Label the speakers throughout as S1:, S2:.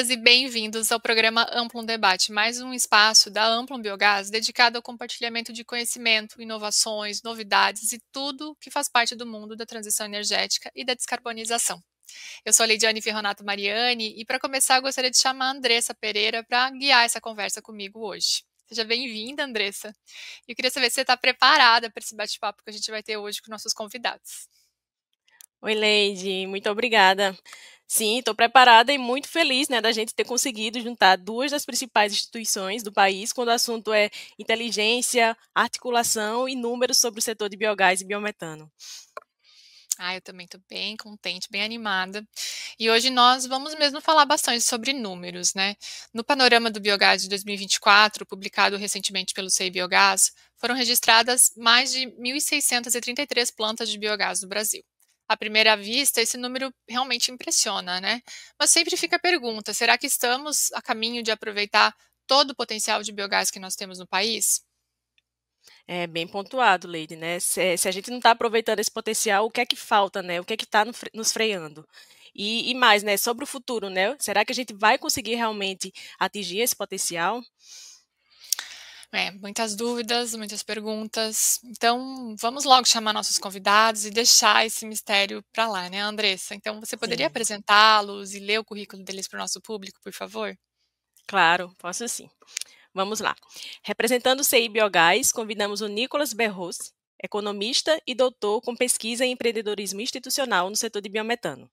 S1: Bem-vindas e bem-vindos ao programa Amplum Debate, mais um espaço da Amplum Biogás dedicado ao compartilhamento de conhecimento, inovações, novidades e tudo que faz parte do mundo da transição energética e da descarbonização. Eu sou a Leidiane Ferronato Mariani e, para começar, eu gostaria de chamar a Andressa Pereira para guiar essa conversa comigo hoje. Seja bem-vinda, Andressa. Eu queria saber se você está preparada para esse bate-papo que a gente vai ter hoje com nossos convidados.
S2: Oi, Leide, muito obrigada. Sim, estou preparada e muito feliz, né, da gente ter conseguido juntar duas das principais instituições do país quando o assunto é inteligência, articulação e números sobre o setor de biogás e biometano.
S1: Eu também estou bem contente, bem animada. E hoje nós vamos mesmo falar bastante sobre números, né? No panorama do Biogás de 2024, publicado recentemente pelo CEI Biogás, foram registradas mais de 1.633 plantas de biogás no Brasil. À primeira vista, esse número realmente impressiona, né? Mas sempre fica a pergunta: será que estamos a caminho de aproveitar todo o potencial de biogás que nós temos no país?
S2: É bem pontuado, Leide, né? Se a gente não está aproveitando esse potencial, o que é que falta, né? O que é que está nos freando? E mais, né? Sobre o futuro, né? Será que a gente vai conseguir realmente atingir esse potencial?
S1: Muitas dúvidas, muitas perguntas. Então, vamos logo chamar nossos convidados e deixar esse mistério para lá, né, Andressa? Então, você poderia
S2: Sim,
S1: apresentá-los e ler o currículo deles para o nosso público, por favor?
S2: claro, posso sim. Vamos lá. Representando o CI Biogás, convidamos o Nicolas Berros, economista e doutor com pesquisa em empreendedorismo institucional no setor de biometano.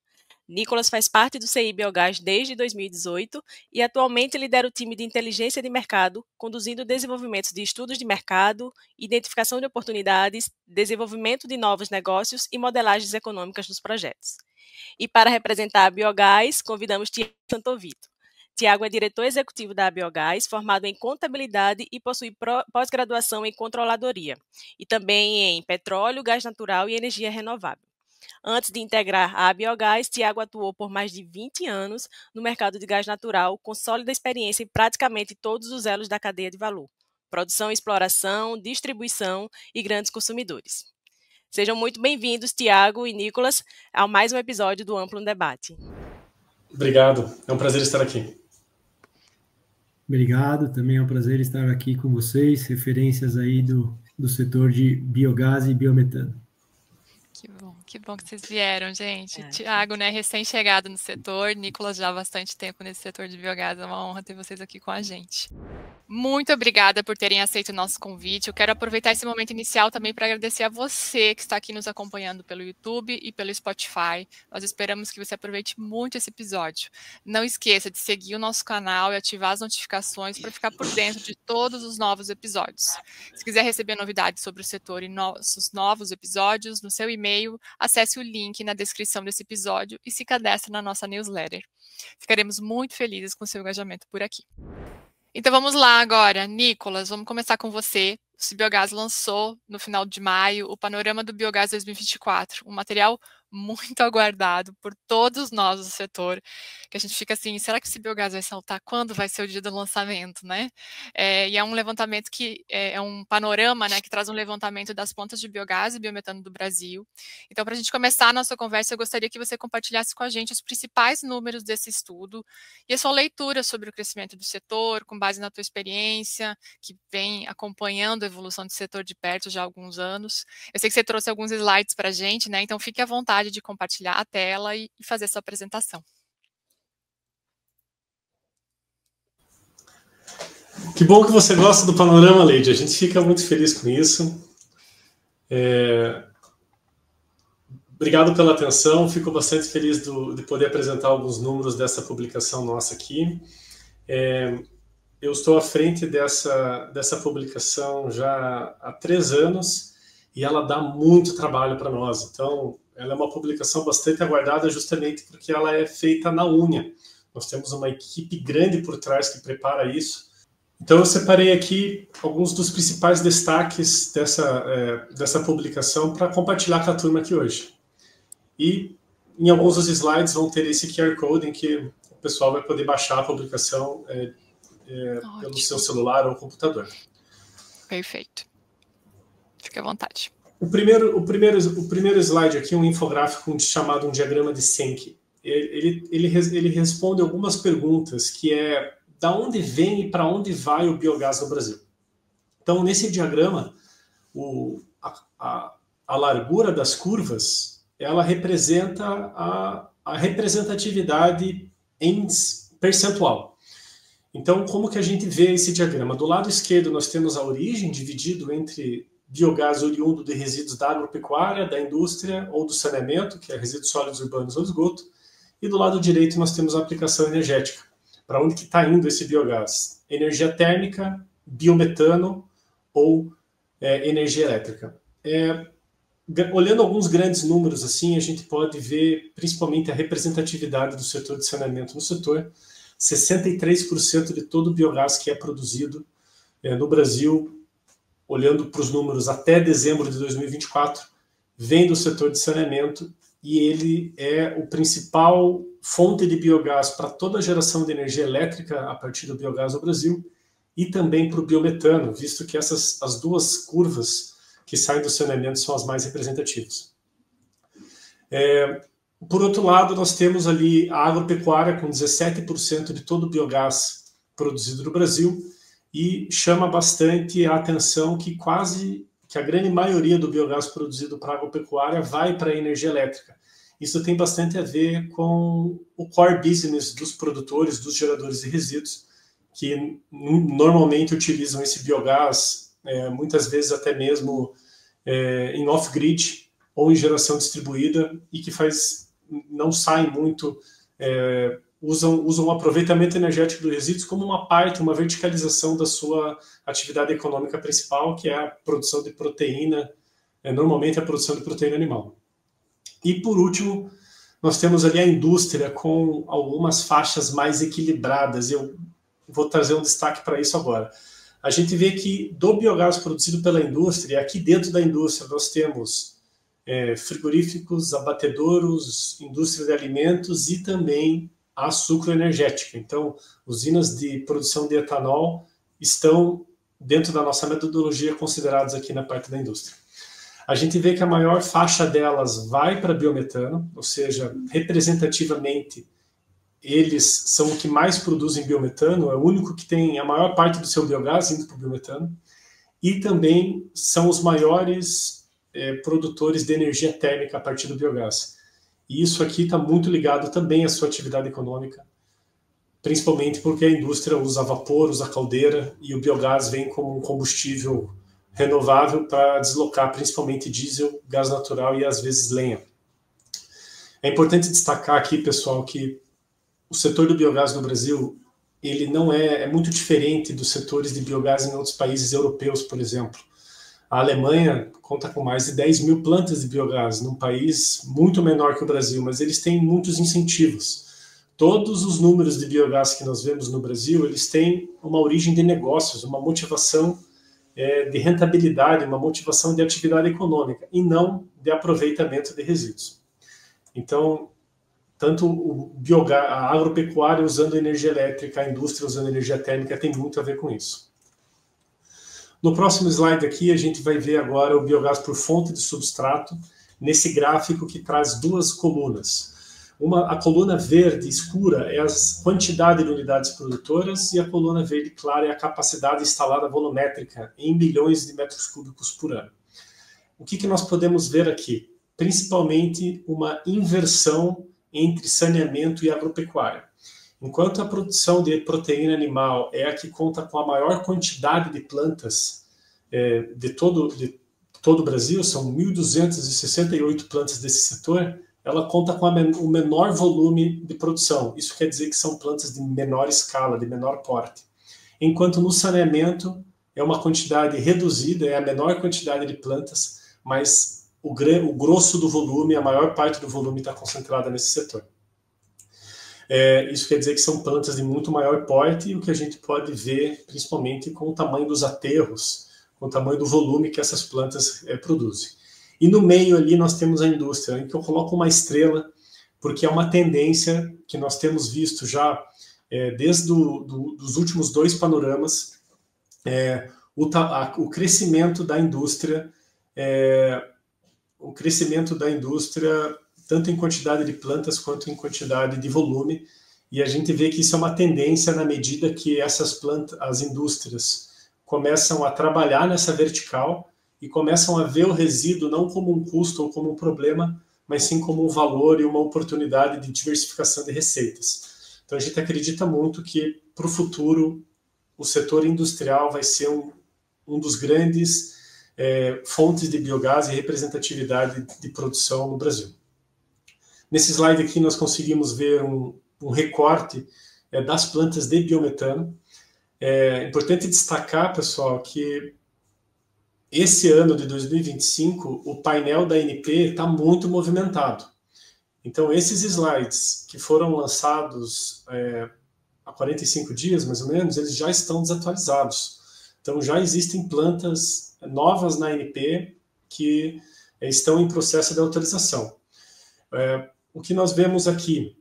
S2: Nicolas faz parte do CI Biogás desde 2018 e atualmente lidera o time de inteligência de mercado, conduzindo o desenvolvimento de estudos de mercado, identificação de oportunidades, desenvolvimento de novos negócios e modelagens econômicas dos projetos. E para representar a Biogás, convidamos Tiago Santovito. Tiago é diretor executivo da Biogás, formado em contabilidade e possui pós-graduação em controladoria, e também em petróleo, gás natural e energia renovável. Antes de integrar a Biogás, Tiago atuou por mais de 20 anos no mercado de gás natural, com sólida experiência em praticamente todos os elos da cadeia de valor: produção, exploração, distribuição e grandes consumidores. Sejam muito bem-vindos, Tiago e Nicolas, a mais um episódio do Amplum Debate.
S3: Obrigado, é um prazer estar aqui.
S4: Obrigado, também é um prazer estar aqui com vocês, referências aí do setor de biogás e biometano.
S1: Que bom que vocês vieram, gente. Tiago, né, recém-chegado no setor, Nicolas já há bastante tempo nesse setor de biogás, é uma honra ter vocês aqui com a gente. Muito obrigada por terem aceito o nosso convite. Eu quero aproveitar esse momento inicial também para agradecer a você que está aqui nos acompanhando pelo YouTube e pelo Spotify. Nós esperamos que você aproveite muito esse episódio. Não esqueça de seguir o nosso canal e ativar as notificações para ficar por dentro de todos os novos episódios. Se quiser receber novidades sobre o setor e nossos novos episódios, no seu e-mail, acesse o link na descrição desse episódio e se cadastre na nossa newsletter. Ficaremos muito felizes com o seu engajamento por aqui. Então vamos lá agora, Nicolas, vamos começar com você. O Cibiogás lançou no final de maio o Panorama do Biogás 2024, um material muito aguardado por todos nós do setor, que a gente fica assim, será que o Cibiogás vai saltar? Quando vai ser o dia do lançamento, né? E é um levantamento que é um panorama, né, que traz um levantamento das plantas de biogás e biometano do Brasil. Então, para a gente começar a nossa conversa, eu gostaria que você compartilhasse com a gente os principais números desse estudo e a sua leitura sobre o crescimento do setor, com base na tua experiência, que vem acompanhando a evolução do setor de perto já há alguns anos. Eu sei que você trouxe alguns slides para a gente, né? Então fique à vontade de compartilhar a tela e fazer essa apresentação.
S3: Que bom que você gosta do panorama, Leide. A gente fica muito feliz com isso. Obrigado pela atenção. Fico bastante feliz de poder apresentar alguns números dessa publicação nossa aqui. Eu estou à frente dessa publicação já há 3 anos e ela dá muito trabalho para nós. Então, ela é uma publicação bastante aguardada justamente porque ela é feita na unha. Nós temos uma equipe grande por trás que prepara isso. Então, eu separei aqui alguns dos principais destaques dessa publicação para compartilhar com a turma aqui hoje. E em alguns dos slides vão ter esse QR Code em que o pessoal vai poder baixar a publicação pelo seu celular ou computador.
S1: Perfeito. Fique à vontade.
S3: O primeiro slide aqui é um infográfico chamado um diagrama de Sankey. ele responde algumas perguntas, que é da onde vem e para onde vai o biogás no Brasil. Então, nesse diagrama, a largura das curvas, ela representa a representatividade em percentual. Então, como que a gente vê esse diagrama? Do lado esquerdo, nós temos a origem, dividido entre biogás oriundo de resíduos da agropecuária, da indústria ou do saneamento, que é resíduos sólidos urbanos ou esgoto. E do lado direito, nós temos a aplicação energética. Para onde que está indo esse biogás? Energia térmica, biometano ou energia elétrica. Olhando alguns grandes números assim, a gente pode ver principalmente a representatividade do setor de saneamento no setor. 63% de todo o biogás que é produzido no Brasil, olhando para os números até dezembro de 2024, vem do setor de saneamento, e ele é o principal fonte de biogás para toda a geração de energia elétrica a partir do biogás no Brasil, e também para o biometano, visto que as duas curvas que saem do saneamento são as mais representativas. Por outro lado, nós temos ali a agropecuária com 17% de todo o biogás produzido no Brasil, e chama bastante a atenção que a grande maioria do biogás produzido para a agropecuária vai para a energia elétrica. Isso tem bastante a ver com o core business dos produtores, dos geradores de resíduos, que normalmente utilizam esse biogás, muitas vezes até mesmo em off-grid ou em geração distribuída, e que não saem muito, usam o aproveitamento energético dos resíduos como uma parte, uma verticalização da sua atividade econômica principal, que é a produção de proteína, normalmente a produção de proteína animal. E, por último, nós temos ali a indústria com algumas faixas mais equilibradas, e eu vou trazer um destaque para isso agora. A gente vê que do biogás produzido pela indústria, aqui dentro da indústria nós temos frigoríficos, abatedouros, indústria de alimentos e também a sucroenergética. Então, usinas de produção de etanol estão dentro da nossa metodologia consideradas aqui na parte da indústria. A gente vê que a maior faixa delas vai para biometano, ou seja, representativamente, eles são o que mais produzem biometano, é o único que tem a maior parte do seu biogás indo para o biometano, e também são os maiores produtores de energia térmica a partir do biogás. E isso aqui está muito ligado também à sua atividade econômica, principalmente porque a indústria usa vapor, usa caldeira, e o biogás vem como um combustível renovável para deslocar principalmente diesel, gás natural e às vezes lenha. É importante destacar aqui, pessoal, que o setor do biogás no Brasil, ele não é muito diferente dos setores de biogás em outros países europeus, por exemplo. A Alemanha conta com mais de 10 mil plantas de biogás, num país muito menor que o Brasil, mas eles têm muitos incentivos. Todos os números de biogás que nós vemos no Brasil, eles têm uma origem de negócios, uma motivação de rentabilidade, uma motivação de atividade econômica, e não de aproveitamento de resíduos. Então, tanto o biogás, a agropecuária usando energia elétrica, a indústria usando energia térmica, tem muito a ver com isso. No próximo slide aqui, a gente vai ver agora o biogás por fonte de substrato, nesse gráfico que traz duas colunas. A coluna verde escura é a quantidade de unidades produtoras, e a coluna verde clara é a capacidade instalada volumétrica em milhões de metros cúbicos por ano. O que nós podemos ver aqui? Principalmente uma inversão entre saneamento e agropecuária. Enquanto a produção de proteína animal é a que conta com a maior quantidade de plantas de todo o Brasil, são 1.268 plantas desse setor, ela conta com o menor volume de produção. Isso quer dizer que são plantas de menor escala, de menor porte. Enquanto no saneamento é uma quantidade reduzida, é a menor quantidade de plantas, mas o grosso do volume, a maior parte do volume está concentrada nesse setor. Isso quer dizer que são plantas de muito maior porte, e o que a gente pode ver, principalmente com o tamanho dos aterros, com o tamanho do volume que essas plantas produzem. E no meio ali nós temos a indústria, em que eu coloco uma estrela, porque é uma tendência que nós temos visto já desde os últimos dois panoramas, o crescimento da indústria tanto em quantidade de plantas quanto em quantidade de volume, e a gente vê que isso é uma tendência na medida que essas plantas, as indústrias, começam a trabalhar nessa vertical e começam a ver o resíduo não como um custo ou como um problema, mas sim como um valor e uma oportunidade de diversificação de receitas. Então a gente acredita muito que para o futuro o setor industrial vai ser um dos grandes fontes de biogás e representatividade de produção no Brasil. Nesse slide aqui nós conseguimos ver um recorte das plantas de biometano. É importante destacar, pessoal, que esse ano de 2025 o painel da ANP está muito movimentado. Então esses slides que foram lançados há 45 dias, mais ou menos, eles já estão desatualizados. Então já existem plantas novas na ANP que estão em processo de autorização. O que nós vemos aqui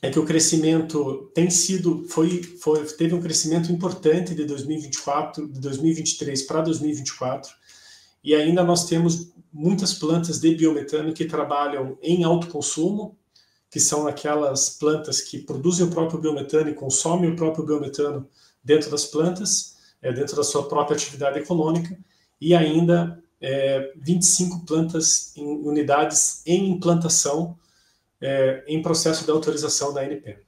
S3: é que o crescimento teve um crescimento importante de 2023 para 2024, e ainda nós temos muitas plantas de biometano que trabalham em autoconsumo, que são aquelas plantas que produzem o próprio biometano e consomem o próprio biometano dentro das plantas, dentro da sua própria atividade econômica, e ainda 25 plantas em unidades em implantação, em processo de autorização da ANP.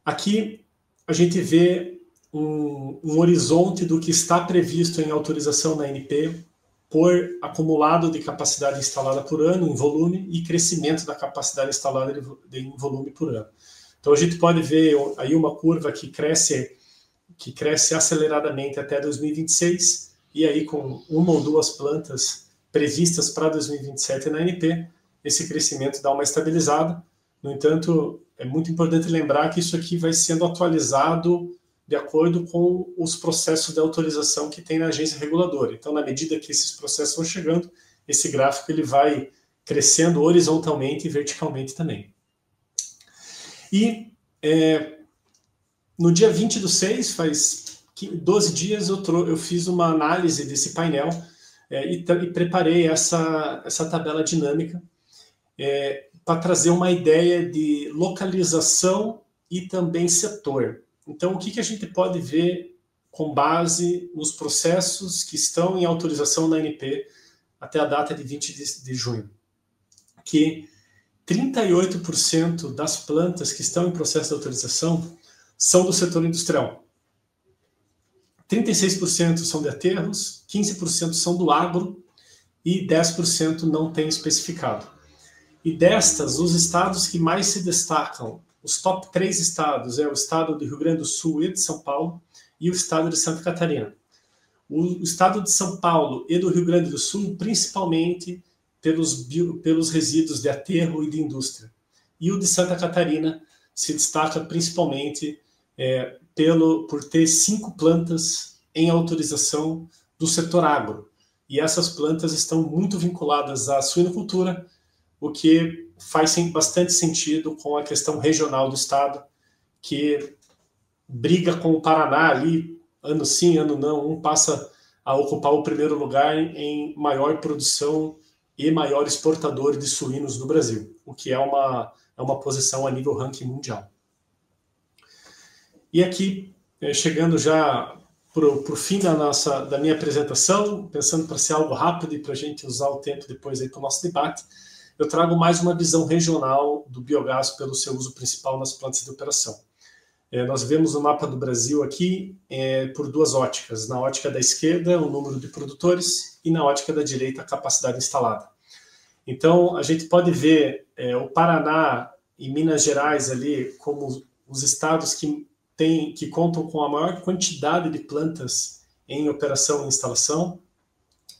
S3: Aqui a gente vê um horizonte do que está previsto em autorização da ANP por acumulado de capacidade instalada por ano em volume e crescimento da capacidade instalada em volume por ano. Então a gente pode ver aí uma curva que cresce aceleradamente até 2026, e aí com uma ou duas plantas previstas para 2027 na ANP, esse crescimento dá uma estabilizada. No entanto, é muito importante lembrar que isso aqui vai sendo atualizado de acordo com os processos de autorização que tem na agência reguladora. Então, na medida que esses processos vão chegando, esse gráfico ele vai crescendo horizontalmente e verticalmente também. E no dia 20/6, faz 12 dias, eu fiz uma análise desse painel e preparei essa tabela dinâmica para trazer uma ideia de localização e também setor. Então, o que a gente pode ver com base nos processos que estão em autorização na ANP até a data de 20 de junho? Que 38% das plantas que estão em processo de autorização são do setor industrial. 36% são de aterros, 15% são do agro e 10% não tem especificado. E destas, os estados que mais se destacam, os top 3 estados, é o estado do Rio Grande do Sul e de São Paulo e o estado de Santa Catarina. O estado de São Paulo e do Rio Grande do Sul, principalmente pelos resíduos de aterro e de indústria. E o de Santa Catarina se destaca principalmente por ter 5 plantas em autorização do setor agro. E essas plantas estão muito vinculadas à suinocultura, o que faz bastante sentido com a questão regional do estado, que briga com o Paraná ali, ano sim, ano não, um passa a ocupar o primeiro lugar em maior produção e maior exportador de suínos do Brasil, o que é uma posição a nível ranking mundial. E aqui, chegando já para o fim da minha apresentação, pensando para ser algo rápido e para a gente usar o tempo depois para o nosso debate, eu trago mais uma visão regional do biogás pelo seu uso principal nas plantas de operação. Nós vemos o mapa do Brasil aqui por 2 óticas. Na ótica da esquerda, o número de produtores, e na ótica da direita, a capacidade instalada. Então, a gente pode ver o Paraná e Minas Gerais ali como os estados que contam com a maior quantidade de plantas em operação e instalação,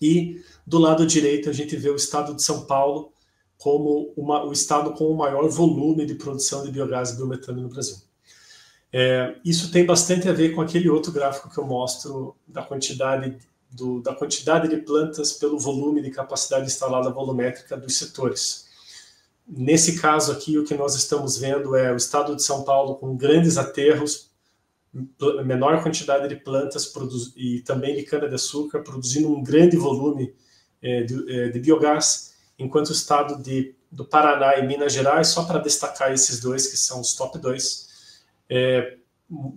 S3: e do lado direito a gente vê o estado de São Paulo como o estado com o maior volume de produção de biogás e biometano no Brasil. Isso tem bastante a ver com aquele outro gráfico que eu mostro da quantidade de plantas pelo volume de capacidade instalada volumétrica dos setores. Nesse caso aqui, o que nós estamos vendo é o estado de São Paulo com grandes aterros, menor quantidade de plantas e também de cana-de-açúcar, produzindo um grande volume de biogás, enquanto o estado do Paraná e Minas Gerais, só para destacar esses dois, que são os top 2,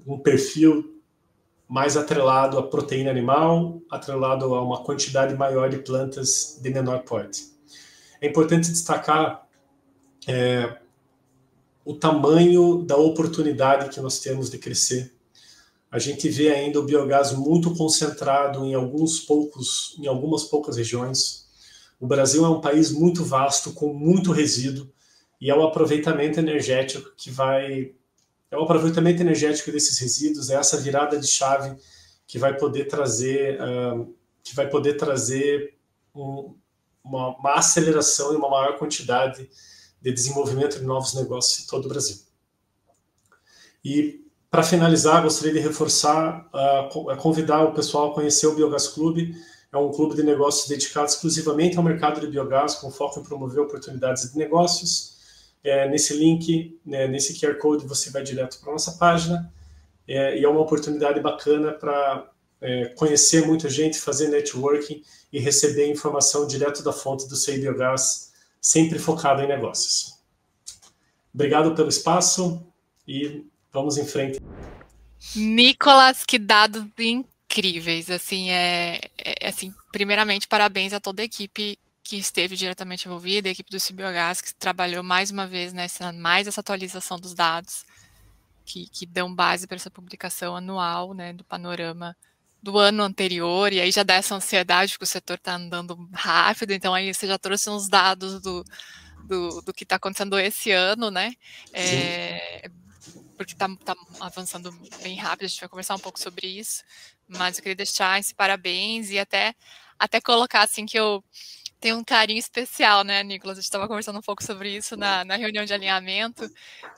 S3: um perfil mais atrelado à proteína animal, atrelado a uma quantidade maior de plantas de menor porte. É importante destacar o tamanho da oportunidade que nós temos de crescer. A gente vê ainda o biogás muito concentrado em algumas poucas regiões. O Brasil é um país muito vasto, com muito resíduo, e é o aproveitamento energético desses resíduos, é essa virada de chave que vai poder trazer, uma aceleração e uma maior quantidade de desenvolvimento de novos negócios em todo o Brasil. E, para finalizar, gostaria de reforçar, convidar o pessoal a conhecer o Biogás Clube. É um clube de negócios dedicado exclusivamente ao mercado de biogás, com foco em promover oportunidades de negócios. Nesse link, nesse QR Code, você vai direto para a nossa página, e é uma oportunidade bacana para conhecer muita gente, fazer networking e receber informação direto da fonte do CI Biogás, sempre focado em negócios. Obrigado pelo espaço e vamos em frente.
S1: Nicolas, que dados incríveis, assim, assim, primeiramente, parabéns a toda a equipe que esteve diretamente envolvida, a equipe do CI Biogás, que trabalhou mais uma vez essa atualização dos dados, que dão base para essa publicação anual, né, do panorama do ano anterior, e aí já dá essa ansiedade, porque o setor está andando rápido, então aí você já trouxe uns dados do que está acontecendo esse ano, né, porque está avançando bem rápido, a gente vai conversar um pouco sobre isso, mas eu queria deixar esse parabéns e até colocar, assim, que eu tenho um carinho especial, né, Nicolas? A gente estava conversando um pouco sobre isso na reunião de alinhamento,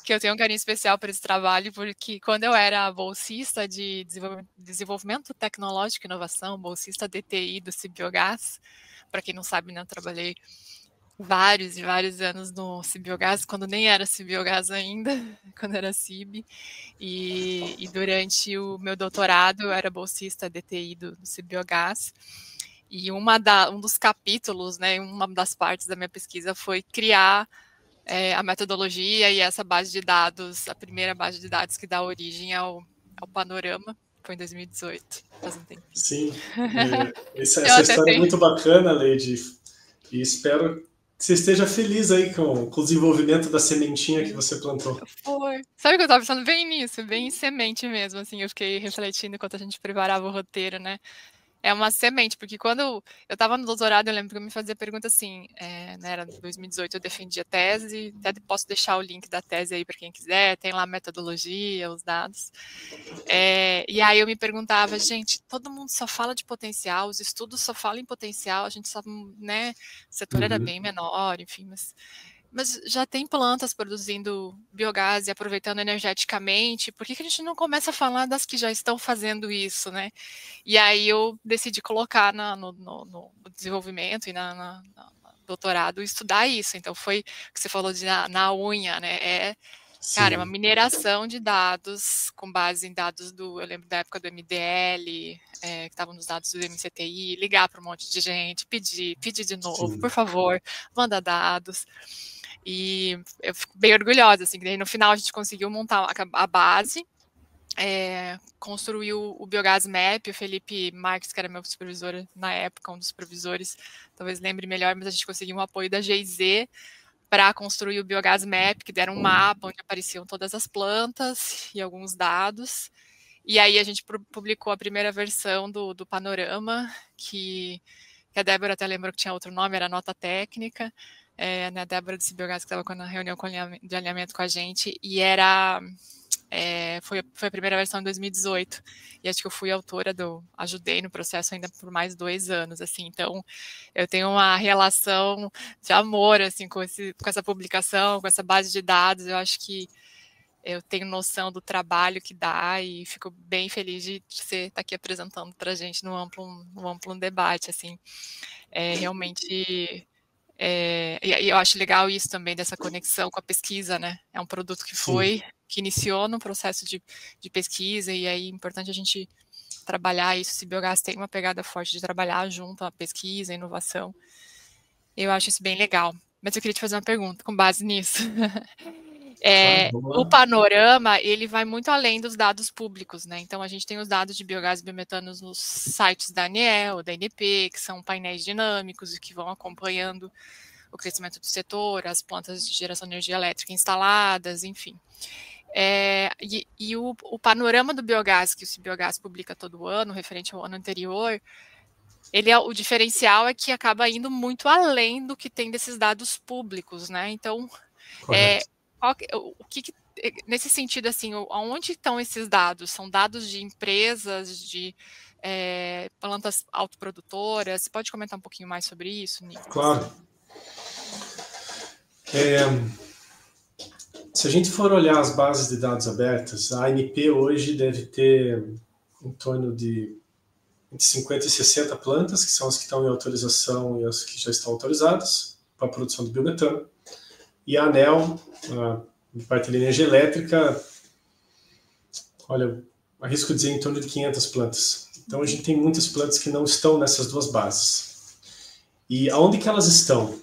S1: que eu tenho um carinho especial por esse trabalho, porque quando eu era bolsista de desenvolvimento tecnológico e inovação, bolsista DTI do CI Biogás, para quem não sabe, né, eu trabalhei vários e vários anos no CI Biogás, quando nem era CI Biogás ainda, quando era CIB, e durante o meu doutorado eu era bolsista DTI do CI Biogás, e um dos capítulos, né, uma das partes da minha pesquisa foi criar a metodologia e essa base de dados, a primeira base de dados que dá origem ao Panorama, foi em 2018, faz um tempinho.
S3: Sim, essa história é muito bacana, Leide, e espero que você esteja feliz aí com o desenvolvimento da sementinha que você plantou.
S1: Foi. Sabe o que eu estava pensando? Bem nisso, bem em semente mesmo, assim, eu fiquei refletindo enquanto a gente preparava o roteiro, né? É uma semente, porque quando eu estava no doutorado, eu lembro que eu me fazia pergunta assim, né, era 2018, eu defendi a tese, até posso deixar o link da tese aí para quem quiser, tem lá a metodologia, os dados. E aí eu me perguntava, gente, todo mundo só fala de potencial, os estudos só falam em potencial, a gente só, né, o setor era bem menor, enfim, mas já tem plantas produzindo biogás e aproveitando energeticamente, por que a gente não começa a falar das que já estão fazendo isso, né? E aí eu decidi colocar no desenvolvimento e no doutorado estudar isso. Então foi o que você falou de na unha, né? Cara, é uma mineração de dados com base em dados eu lembro da época do MDL, que estavam nos dados do MCTI, ligar para um monte de gente, pedir de novo, por favor, manda dados. E eu fico bem orgulhosa, assim, que daí no final a gente conseguiu montar a base, construiu o Biogás Map, o Felipe Marques, que era meu supervisor na época, um dos supervisores, talvez lembre melhor, mas a gente conseguiu um apoio da GIZ para construir o Biogás Map, que deram um mapa onde apareciam todas as plantas e alguns dados. E aí a gente publicou a primeira versão do Panorama, que a Débora até lembrou que tinha outro nome, era Nota Técnica, né, a Débora de CI Biogás, que estava na reunião de alinhamento com a gente, e foi a primeira versão em 2018, e acho que eu fui autora ajudei no processo ainda por mais 2 anos, assim, então eu tenho uma relação de amor, assim, com essa publicação, com essa base de dados, eu acho que eu tenho noção do trabalho que dá e fico bem feliz de você estar aqui apresentando para a gente no amplo debate, assim, realmente... e eu acho legal isso também, dessa conexão com a pesquisa, né? É um produto que iniciou no processo de pesquisa, e aí é importante a gente trabalhar isso. O CI Biogás tem uma pegada forte de trabalhar junto à pesquisa, à inovação. Eu acho isso bem legal. Mas eu queria te fazer uma pergunta com base nisso. O panorama, ele vai muito além dos dados públicos, né? Então, a gente tem os dados de biogás e biometano nos sites da ANEEL, da ANP, que são painéis dinâmicos e que vão acompanhando o crescimento do setor, as plantas de geração de energia elétrica instaladas, enfim. O panorama do biogás, que o Cibiogás publica todo ano, referente ao ano anterior, o diferencial é que acaba indo muito além do que tem desses dados públicos, né? Então, nesse sentido, assim, onde estão esses dados? São dados de empresas, de plantas autoprodutoras? Você pode comentar um pouquinho mais sobre isso, Nicolas?
S3: Claro. Se a gente for olhar as bases de dados abertas, a ANP hoje deve ter em torno de entre 50 e 60 plantas, que são as que estão em autorização e as que já estão autorizadas para a produção de biometano. E a ANEEL, de parte de energia elétrica, olha, arrisco dizer em torno de 500 plantas. Então a gente tem muitas plantas que não estão nessas duas bases. E aonde que elas estão?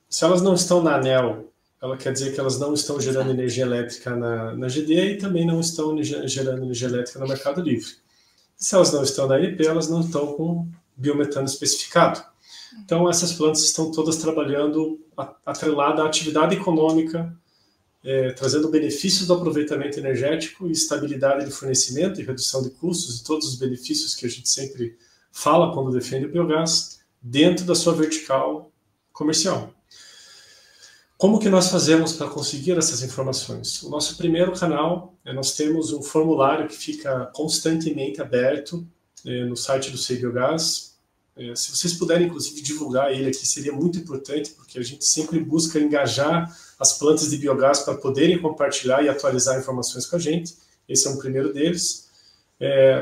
S3: Se elas não estão na ANEEL, ela quer dizer que elas não estão gerando energia elétrica na GD e também não estão gerando energia elétrica no Mercado Livre. Se elas não estão na ANP, elas não estão com biometano especificado. Então, essas plantas estão todas trabalhando atrelada à atividade econômica, trazendo benefícios do aproveitamento energético e estabilidade de fornecimento e redução de custos e todos os benefícios que a gente sempre fala quando defende o biogás dentro da sua vertical comercial. Como que nós fazemos para conseguir essas informações? O nosso primeiro canal, nós temos um formulário que fica constantemente aberto no site do Cibiogás. Se vocês puderem, inclusive, divulgar ele aqui, seria muito importante, porque a gente sempre busca engajar as plantas de biogás para poderem compartilhar e atualizar informações com a gente. Esse é um primeiro deles.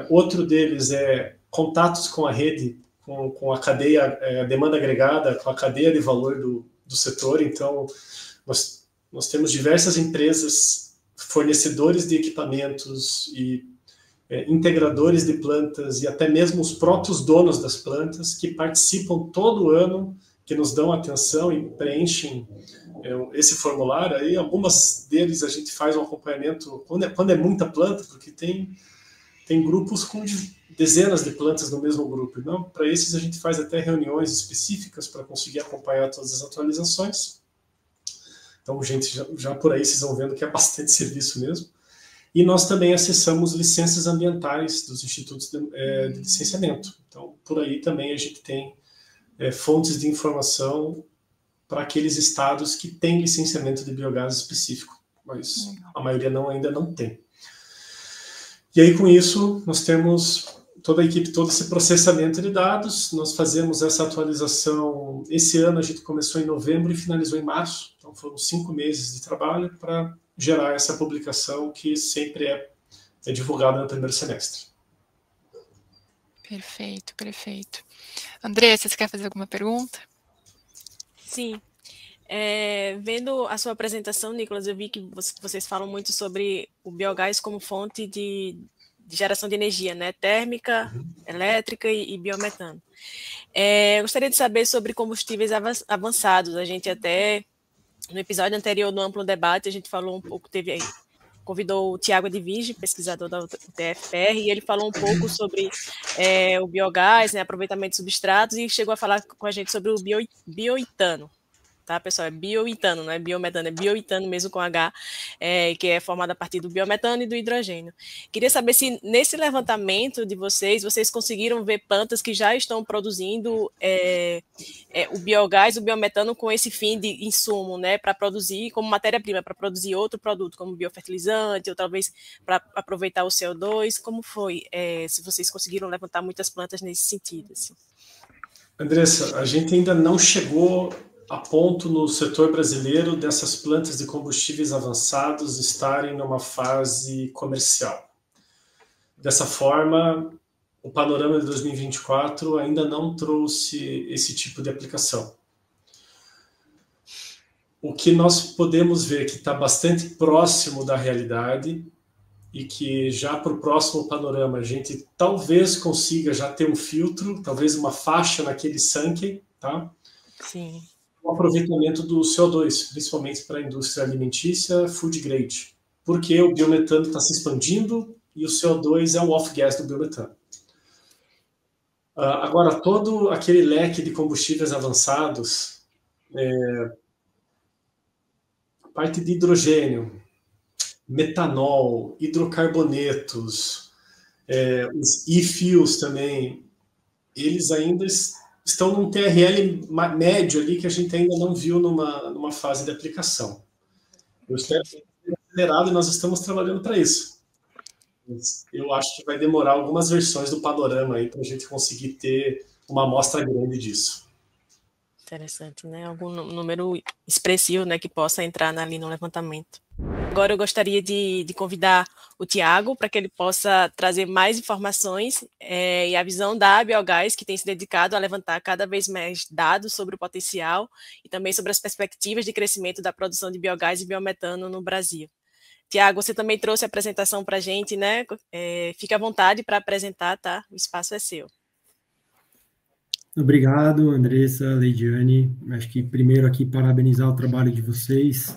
S3: Outro deles é contatos com a rede, com a cadeia, a demanda agregada, com a cadeia de valor do setor. Então, nós temos diversas empresas, fornecedores de equipamentos e integradores de plantas e até mesmo os próprios donos das plantas que participam todo ano, que nos dão atenção e preenchem esse formulário. Aí, algumas deles a gente faz um acompanhamento quando é muita planta, porque tem grupos com dezenas de plantas no mesmo grupo. Então, para esses a gente faz até reuniões específicas para conseguir acompanhar todas as atualizações. Então, gente, já por aí vocês vão vendo que é bastante serviço mesmo. E nós também acessamos licenças ambientais dos institutos de licenciamento. Então, por aí também a gente tem fontes de informação para aqueles estados que têm licenciamento de biogás específico, mas a maioria ainda não tem. E aí, com isso, nós temos toda a equipe, todo esse processamento de dados. Nós fazemos essa atualização. Esse ano a gente começou em novembro e finalizou em março. Então, foram 5 meses de trabalho para gerar essa publicação que sempre é divulgada no primeiro semestre.
S1: Perfeito, perfeito. Andressa, você quer fazer alguma pergunta?
S2: Sim. Vendo a sua apresentação, Nicolas, eu vi que vocês falam muito sobre o biogás como fonte de geração de energia, né? Térmica, elétrica e biometano. Eu gostaria de saber sobre combustíveis avançados. A gente até, no episódio anterior do Amplo Debate, a gente falou um pouco, convidou o Tiago Edvige, pesquisador da UTFPR, e ele falou um pouco sobre o biogás, né, aproveitamento de substratos, e chegou a falar com a gente sobre o bioetano. Tá, pessoal? É bioetano, não é biometano, é bioetano mesmo com H, que é formado a partir do biometano e do hidrogênio. Queria saber se nesse levantamento de vocês conseguiram ver plantas que já estão produzindo o biogás, o biometano com esse fim de insumo, né, para produzir como matéria-prima, para produzir outro produto, como biofertilizante, ou talvez para aproveitar o CO2. Como foi? Se vocês conseguiram levantar muitas plantas nesse sentido? Assim.
S3: Andressa, a gente ainda não chegou a ponto no setor brasileiro dessas plantas de combustíveis avançados estarem numa fase comercial. Dessa forma, o panorama de 2024 ainda não trouxe esse tipo de aplicação. O que nós podemos ver que está bastante próximo da realidade e que já para o próximo panorama a gente talvez consiga já ter um filtro, talvez uma faixa naquele Sankey, tá?
S2: Sim.
S3: O aproveitamento do CO2, principalmente para a indústria alimentícia, food grade, porque o biometano está se expandindo e o CO2 é o off-gas do biometano. Agora, todo aquele leque de combustíveis avançados, parte de hidrogênio, metanol, hidrocarbonetos, os e-fuels também, eles ainda estão num TRL médio ali que a gente ainda não viu numa fase de aplicação. Eu espero que seja acelerado e nós estamos trabalhando para isso. Eu acho que vai demorar algumas versões do panorama aí para a gente conseguir ter uma amostra grande disso.
S2: Interessante, né? Algum número expressivo, né, que possa entrar ali no levantamento. Agora eu gostaria de convidar o Tiago para que ele possa trazer mais informações e a visão da Biogás, que tem se dedicado a levantar cada vez mais dados sobre o potencial e também sobre as perspectivas de crescimento da produção de biogás e biometano no Brasil. Tiago, você também trouxe a apresentação para a gente, né? Fique à vontade para apresentar, tá? O espaço é seu.
S4: Obrigado, Andressa, Leidiane. Acho que primeiro aqui parabenizar o trabalho de vocês.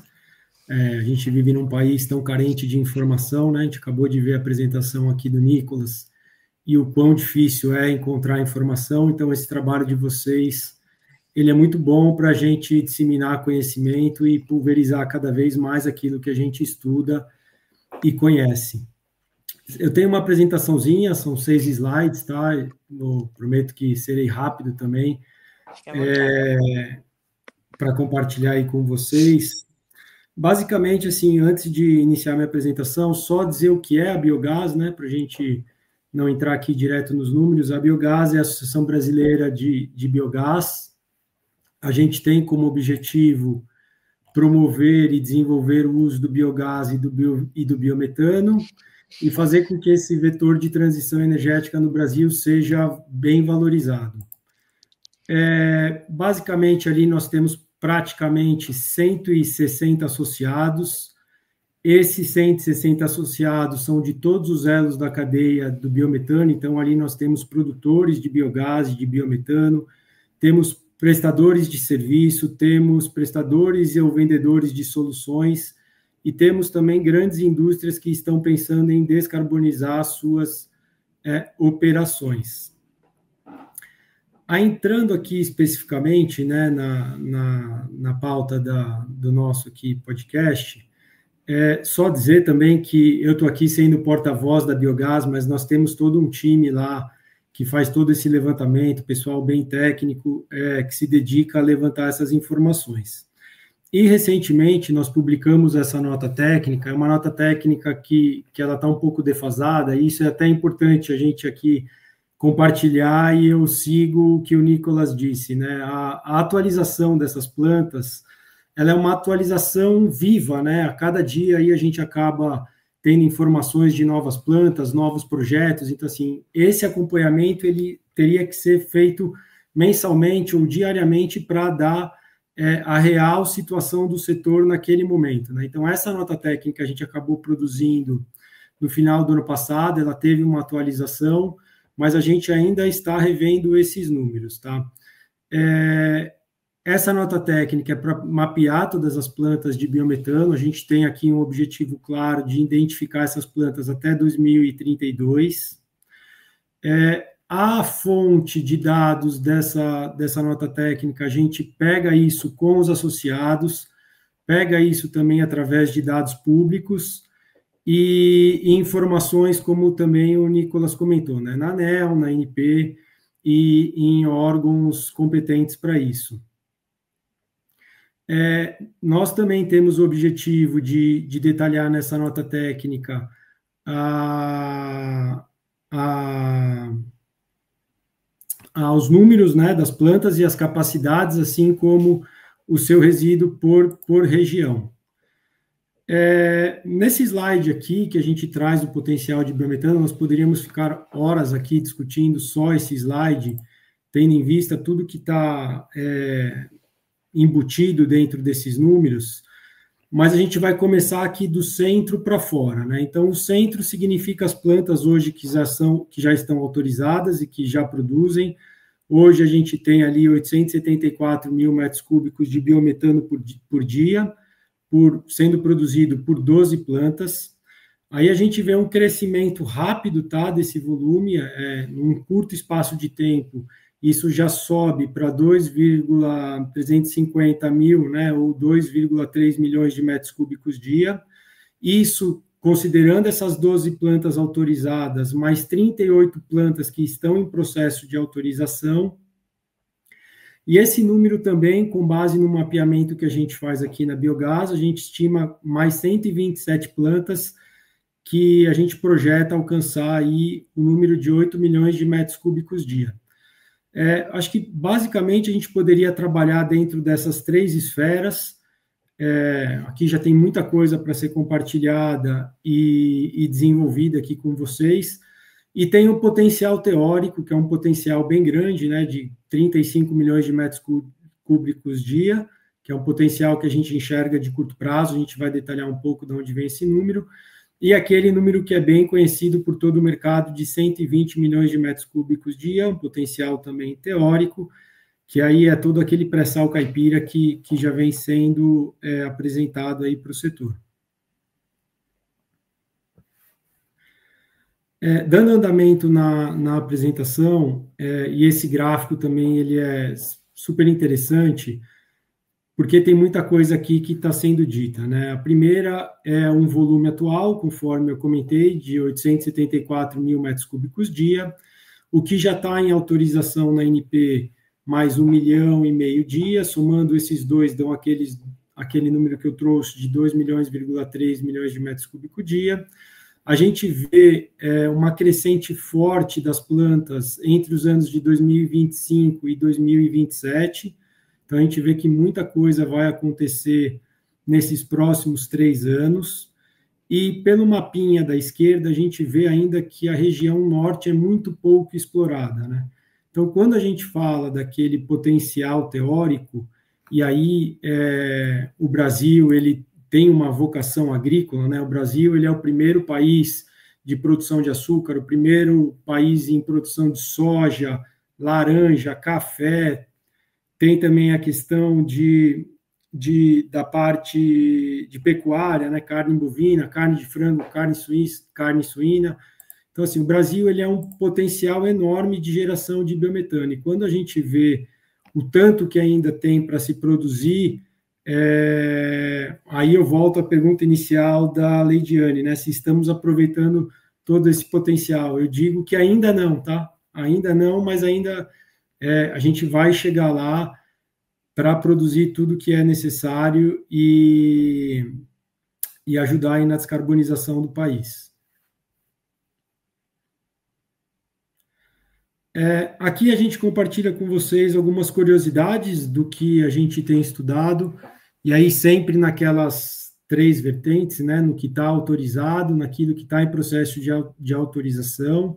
S4: A gente vive num país tão carente de informação, né? A gente acabou de ver a apresentação aqui do Nicolas e o quão difícil é encontrar informação. Então, esse trabalho de vocês, ele é muito bom para a gente disseminar conhecimento e pulverizar cada vez mais aquilo que a gente estuda e conhece. Eu tenho uma apresentaçãozinha, são 6 slides, tá? Eu prometo que serei rápido também, para compartilhar aí com vocês. Basicamente, assim, antes de iniciar minha apresentação, só dizer o que é a Biogás, né, para a gente não entrar aqui direto nos números. A Biogás é a Associação Brasileira de Biogás. A gente tem como objetivo promover e desenvolver o uso do biogás e do biometano e fazer com que esse vetor de transição energética no Brasil seja bem valorizado. Basicamente, ali nós temos praticamente 160 associados. Esses 160 associados são de todos os elos da cadeia do biometano, então ali nós temos produtores de biogás e de biometano, temos prestadores de serviço, temos prestadores ou vendedores de soluções, e temos também grandes indústrias que estão pensando em descarbonizar suas operações. Entrando aqui especificamente, né, na pauta do nosso aqui podcast, só dizer também que eu estou aqui sendo porta-voz da Biogás, mas nós temos todo um time lá que faz todo esse levantamento, pessoal bem técnico, que se dedica a levantar essas informações. E, recentemente, nós publicamos essa nota técnica, é uma nota técnica que ela está um pouco defasada, e isso é até importante a gente aqui compartilhar, e eu sigo o que o Nicolas disse, né? A atualização dessas plantas, ela é uma atualização viva, né? A cada dia aí a gente acaba tendo informações de novas plantas, novos projetos, então, assim, esse acompanhamento, ele teria que ser feito mensalmente ou diariamente para dar a real situação do setor naquele momento, né? Então, essa nota técnica a gente acabou produzindo no final do ano passado, ela teve uma atualização, mas a gente ainda está revendo esses números, tá? Essa nota técnica é para mapear todas as plantas de biometano, a gente tem aqui um objetivo claro de identificar essas plantas até 2032. A fonte de dados dessa nota técnica, a gente pega isso com os associados, pega isso também através de dados públicos, e informações como também o Nicolas comentou, né, na ANEEL, na ANP e em órgãos competentes para isso. Nós também temos o objetivo de detalhar nessa nota técnica os números, né, das plantas e as capacidades, assim como o seu resíduo por região. Nesse slide aqui, que a gente traz o potencial de biometano, nós poderíamos ficar horas aqui discutindo só esse slide, tendo em vista tudo que está embutido dentro desses números, mas a gente vai começar aqui do centro para fora, né? Então, o centro significa as plantas hoje que já estão autorizadas e que já produzem. Hoje a gente tem ali 874 mil metros cúbicos de biometano por dia, sendo produzido por 12 plantas. Aí a gente vê um crescimento rápido, tá, desse volume, num curto espaço de tempo, isso já sobe para 2,350 mil, né, ou 2,3 milhões de metros cúbicos dia. Isso, considerando essas 12 plantas autorizadas, mais 38 plantas que estão em processo de autorização. E esse número também, com base no mapeamento que a gente faz aqui na Biogás, a gente estima mais 127 plantas que a gente projeta alcançar aí o número de 8 milhões de metros cúbicos dia. Acho que, basicamente, a gente poderia trabalhar dentro dessas 3 esferas. Aqui já tem muita coisa para ser compartilhada e desenvolvida aqui com vocês. E tem um potencial teórico, que é um potencial bem grande, né, de 35 milhões de metros cúbicos dia, que é um potencial que a gente enxerga de curto prazo. A gente vai detalhar um pouco de onde vem esse número. E aquele número que é bem conhecido por todo o mercado de 120 milhões de metros cúbicos dia, um potencial também teórico, que aí é todo aquele pré-sal caipira que já vem sendo apresentado aí para o setor. Dando andamento na apresentação, e esse gráfico também ele é super interessante, porque tem muita coisa aqui que está sendo dita, né? A primeira é um volume atual, conforme eu comentei, de 874 mil metros cúbicos dia, o que já está em autorização na ANP, mais 1,5 milhão dia, somando esses dois, dão aquele número que eu trouxe de 2,3 milhões de metros cúbicos dia. A gente vê uma crescente forte das plantas entre os anos de 2025 e 2027, então, a gente vê que muita coisa vai acontecer nesses próximos 3 anos. E pelo mapinha da esquerda, a gente vê ainda que a região norte é muito pouco explorada, né? Então, quando a gente fala daquele potencial teórico, e aí o Brasil ele tem uma vocação agrícola, né? O Brasil ele é o primeiro país de produção de açúcar, o primeiro país em produção de soja, laranja, café. Tem também a questão da parte de pecuária, né? Carne bovina, carne de frango, carne suína. Então, assim, o Brasil ele é um potencial enorme de geração de biometano. E quando a gente vê o tanto que ainda tem para se produzir, aí eu volto à pergunta inicial da Leidiane, né? Se estamos aproveitando todo esse potencial. Eu digo que ainda não, tá? Ainda não, mas ainda... a gente vai chegar lá para produzir tudo que é necessário e ajudar aí na descarbonização do país. Aqui a gente compartilha com vocês algumas curiosidades do que a gente tem estudado, e aí sempre naquelas 3 vertentes, né, no que está autorizado, naquilo que está em processo de autorização,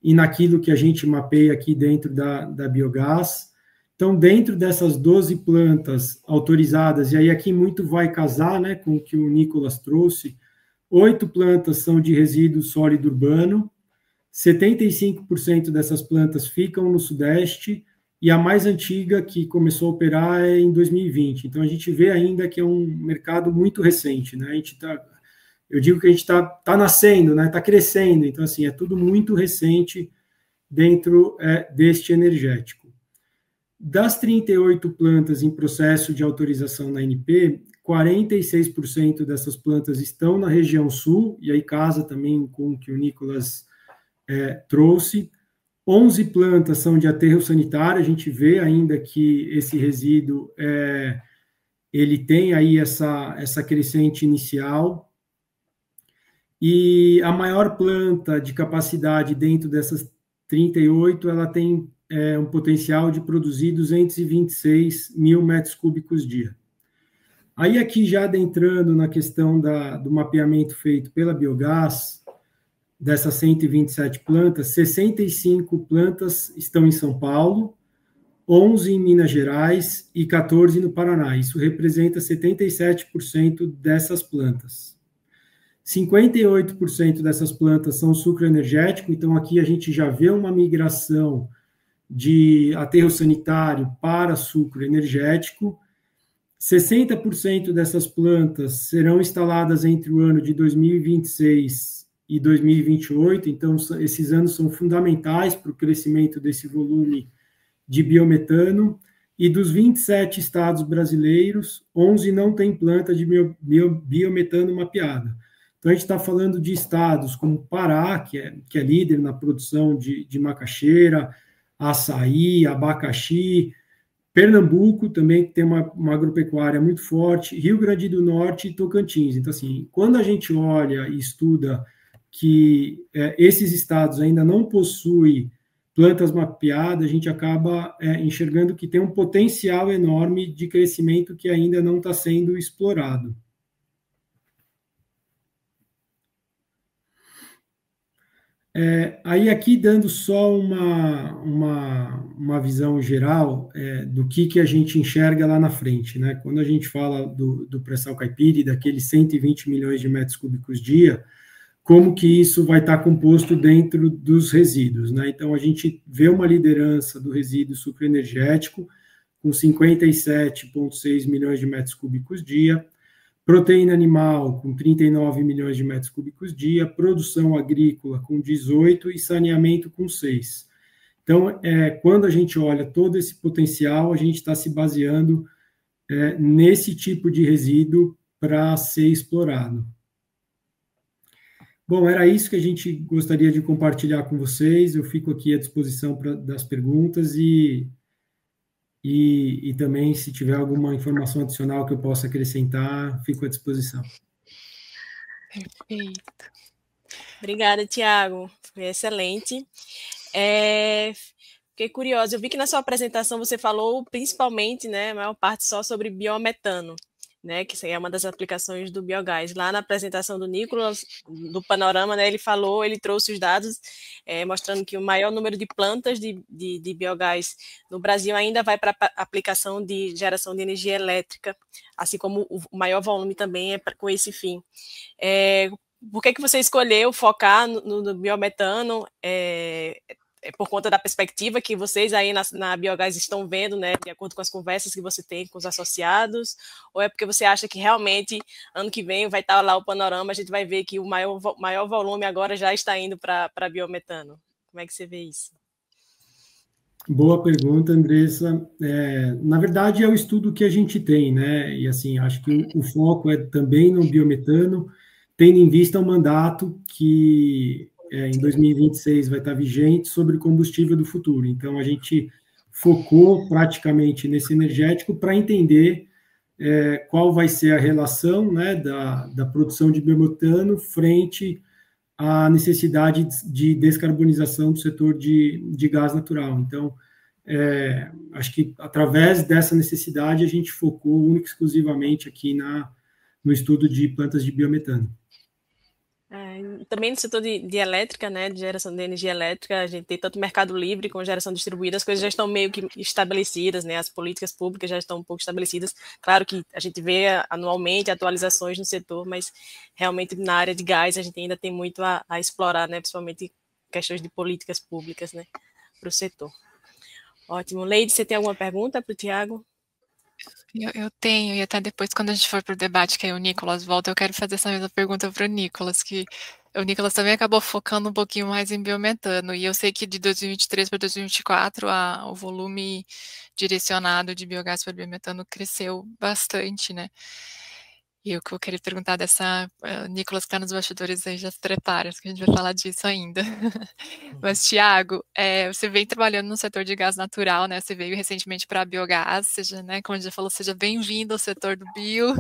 S4: e naquilo que a gente mapeia aqui dentro da Biogás. Então, dentro dessas 12 plantas autorizadas, e aí aqui muito vai casar, né, com o que o Nicolas trouxe, 8 plantas são de resíduo sólido urbano, 75% dessas plantas ficam no Sudeste, e a mais antiga que começou a operar é em 2020. Então, a gente vê ainda que é um mercado muito recente, né? Eu digo que a gente está nascendo, né? Está crescendo. Então, assim, é tudo muito recente dentro deste energético. Das 38 plantas em processo de autorização na ANP, 46% dessas plantas estão na região sul, e aí casa também com o que o Nicolas trouxe. 11 plantas são de aterro sanitário, a gente vê ainda que esse resíduo ele tem aí essa crescente inicial. E a maior planta de capacidade dentro dessas 38, ela tem um potencial de produzir 226 mil metros cúbicos dia. Aí aqui já adentrando na questão do mapeamento feito pela Biogás, dessas 127 plantas, 65 plantas estão em São Paulo, 11 em Minas Gerais e 14 no Paraná. Isso representa 77% dessas plantas. 58% dessas plantas são sucro energético, então aqui a gente já vê uma migração de aterro sanitário para sucro energético. 60% dessas plantas serão instaladas entre o ano de 2026 e 2028, então esses anos são fundamentais para o crescimento desse volume de biometano, e dos 27 estados brasileiros, 11 não têm planta de biometano mapeada. Então, a gente está falando de estados como Pará, que é líder na produção de macaxeira, açaí, abacaxi, Pernambuco também tem uma agropecuária muito forte, Rio Grande do Norte e Tocantins. Então, assim, quando a gente olha e estuda que esses estados ainda não possuem plantas mapeadas, a gente acaba enxergando que tem um potencial enorme de crescimento que ainda não está sendo explorado. Aí aqui dando só uma visão geral do que a gente enxerga lá na frente, né? Quando a gente fala do pré-sal caipira e daqueles 120 milhões de metros cúbicos dia, como que isso vai estar composto dentro dos resíduos, né? Então, a gente vê uma liderança do resíduo sucroenergético com 57,6 milhões de metros cúbicos dia, proteína animal com 39 milhões de metros cúbicos dia, produção agrícola com 18 e saneamento com 6. Então, quando a gente olha todo esse potencial, a gente está se baseando nesse tipo de resíduo para ser explorado. Bom, era isso que a gente gostaria de compartilhar com vocês. Eu fico aqui à disposição das perguntas e também, se tiver alguma informação adicional que eu possa acrescentar, fico à disposição.
S1: Perfeito.
S2: Obrigada, Tiago. Foi excelente. Fiquei curiosa. Eu vi que na sua apresentação você falou principalmente, né, a maior parte só sobre biometano, né, que é uma das aplicações do biogás. Lá na apresentação do Nicolas, do panorama, né, ele trouxe os dados mostrando que o maior número de plantas de biogás no Brasil ainda vai para a aplicação de geração de energia elétrica, assim como o maior volume também é com esse fim. Por que você escolheu focar no biometano? Por conta da perspectiva que vocês aí na Biogás estão vendo, né, de acordo com as conversas que você tem com os associados, ou é porque você acha que realmente ano que vem vai estar lá o panorama, a gente vai ver que o maior volume agora já está indo para biometano? Como é que você vê isso?
S4: Boa pergunta, Andressa. Na verdade, é o estudo que a gente tem, né? E assim, acho que o foco é também no biometano, tendo em vista o mandato que em 2026 vai estar vigente sobre combustível do futuro. Então, a gente focou praticamente nesse energético para entender qual vai ser a relação, né, da produção de biometano frente à necessidade de descarbonização do setor de gás natural. Então, acho que através dessa necessidade a gente focou única e exclusivamente aqui no estudo de plantas de biometano.
S2: Também no setor de elétrica, né, de geração de energia elétrica, a gente tem tanto mercado livre com geração distribuída, as coisas já estão meio que estabelecidas, né, as políticas públicas já estão um pouco estabelecidas. Claro que a gente vê anualmente atualizações no setor, mas realmente na área de gás a gente ainda tem muito a explorar, né, principalmente questões de políticas públicas, né, para o setor. Ótimo. Leide, você tem alguma pergunta para o Tiago?
S1: Eu tenho, e até depois, quando a gente for para o debate, que aí o Nicolas volta, eu quero fazer essa mesma pergunta para o Nicolas, que o Nicolas também acabou focando um pouquinho mais em biometano, e eu sei que de 2023 para 2024 o volume direcionado de biogás para biometano cresceu bastante, né? E o que eu queria perguntar Nicolas que está nos bastidores aí, já se prepara, que a gente vai falar disso ainda. Mas, Tiago, você vem trabalhando no setor de gás natural, né? Você veio recentemente para a biogás, né, como a gente já falou, seja bem-vindo ao setor do bio.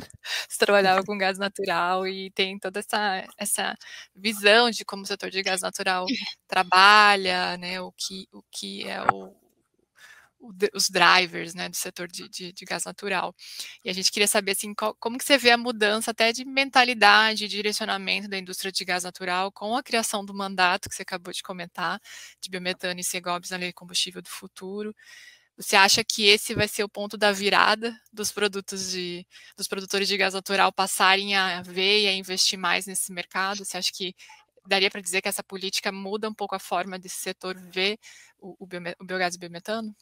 S1: Você trabalhava com gás natural e tem toda essa visão de como o setor de gás natural trabalha, né? O que é os drivers, né, do setor de gás natural. E a gente queria saber assim, como que você vê a mudança até de mentalidade e direcionamento da indústria de gás natural com a criação do mandato que você acabou de comentar, de biometano e CEGOBs na Lei de Combustível do Futuro. Você acha que esse vai ser o ponto da virada dos produtores de gás natural passarem a ver e a investir mais nesse mercado? Você acha que daria para dizer que essa política muda um pouco a forma desse setor ver o biogás e o biometano?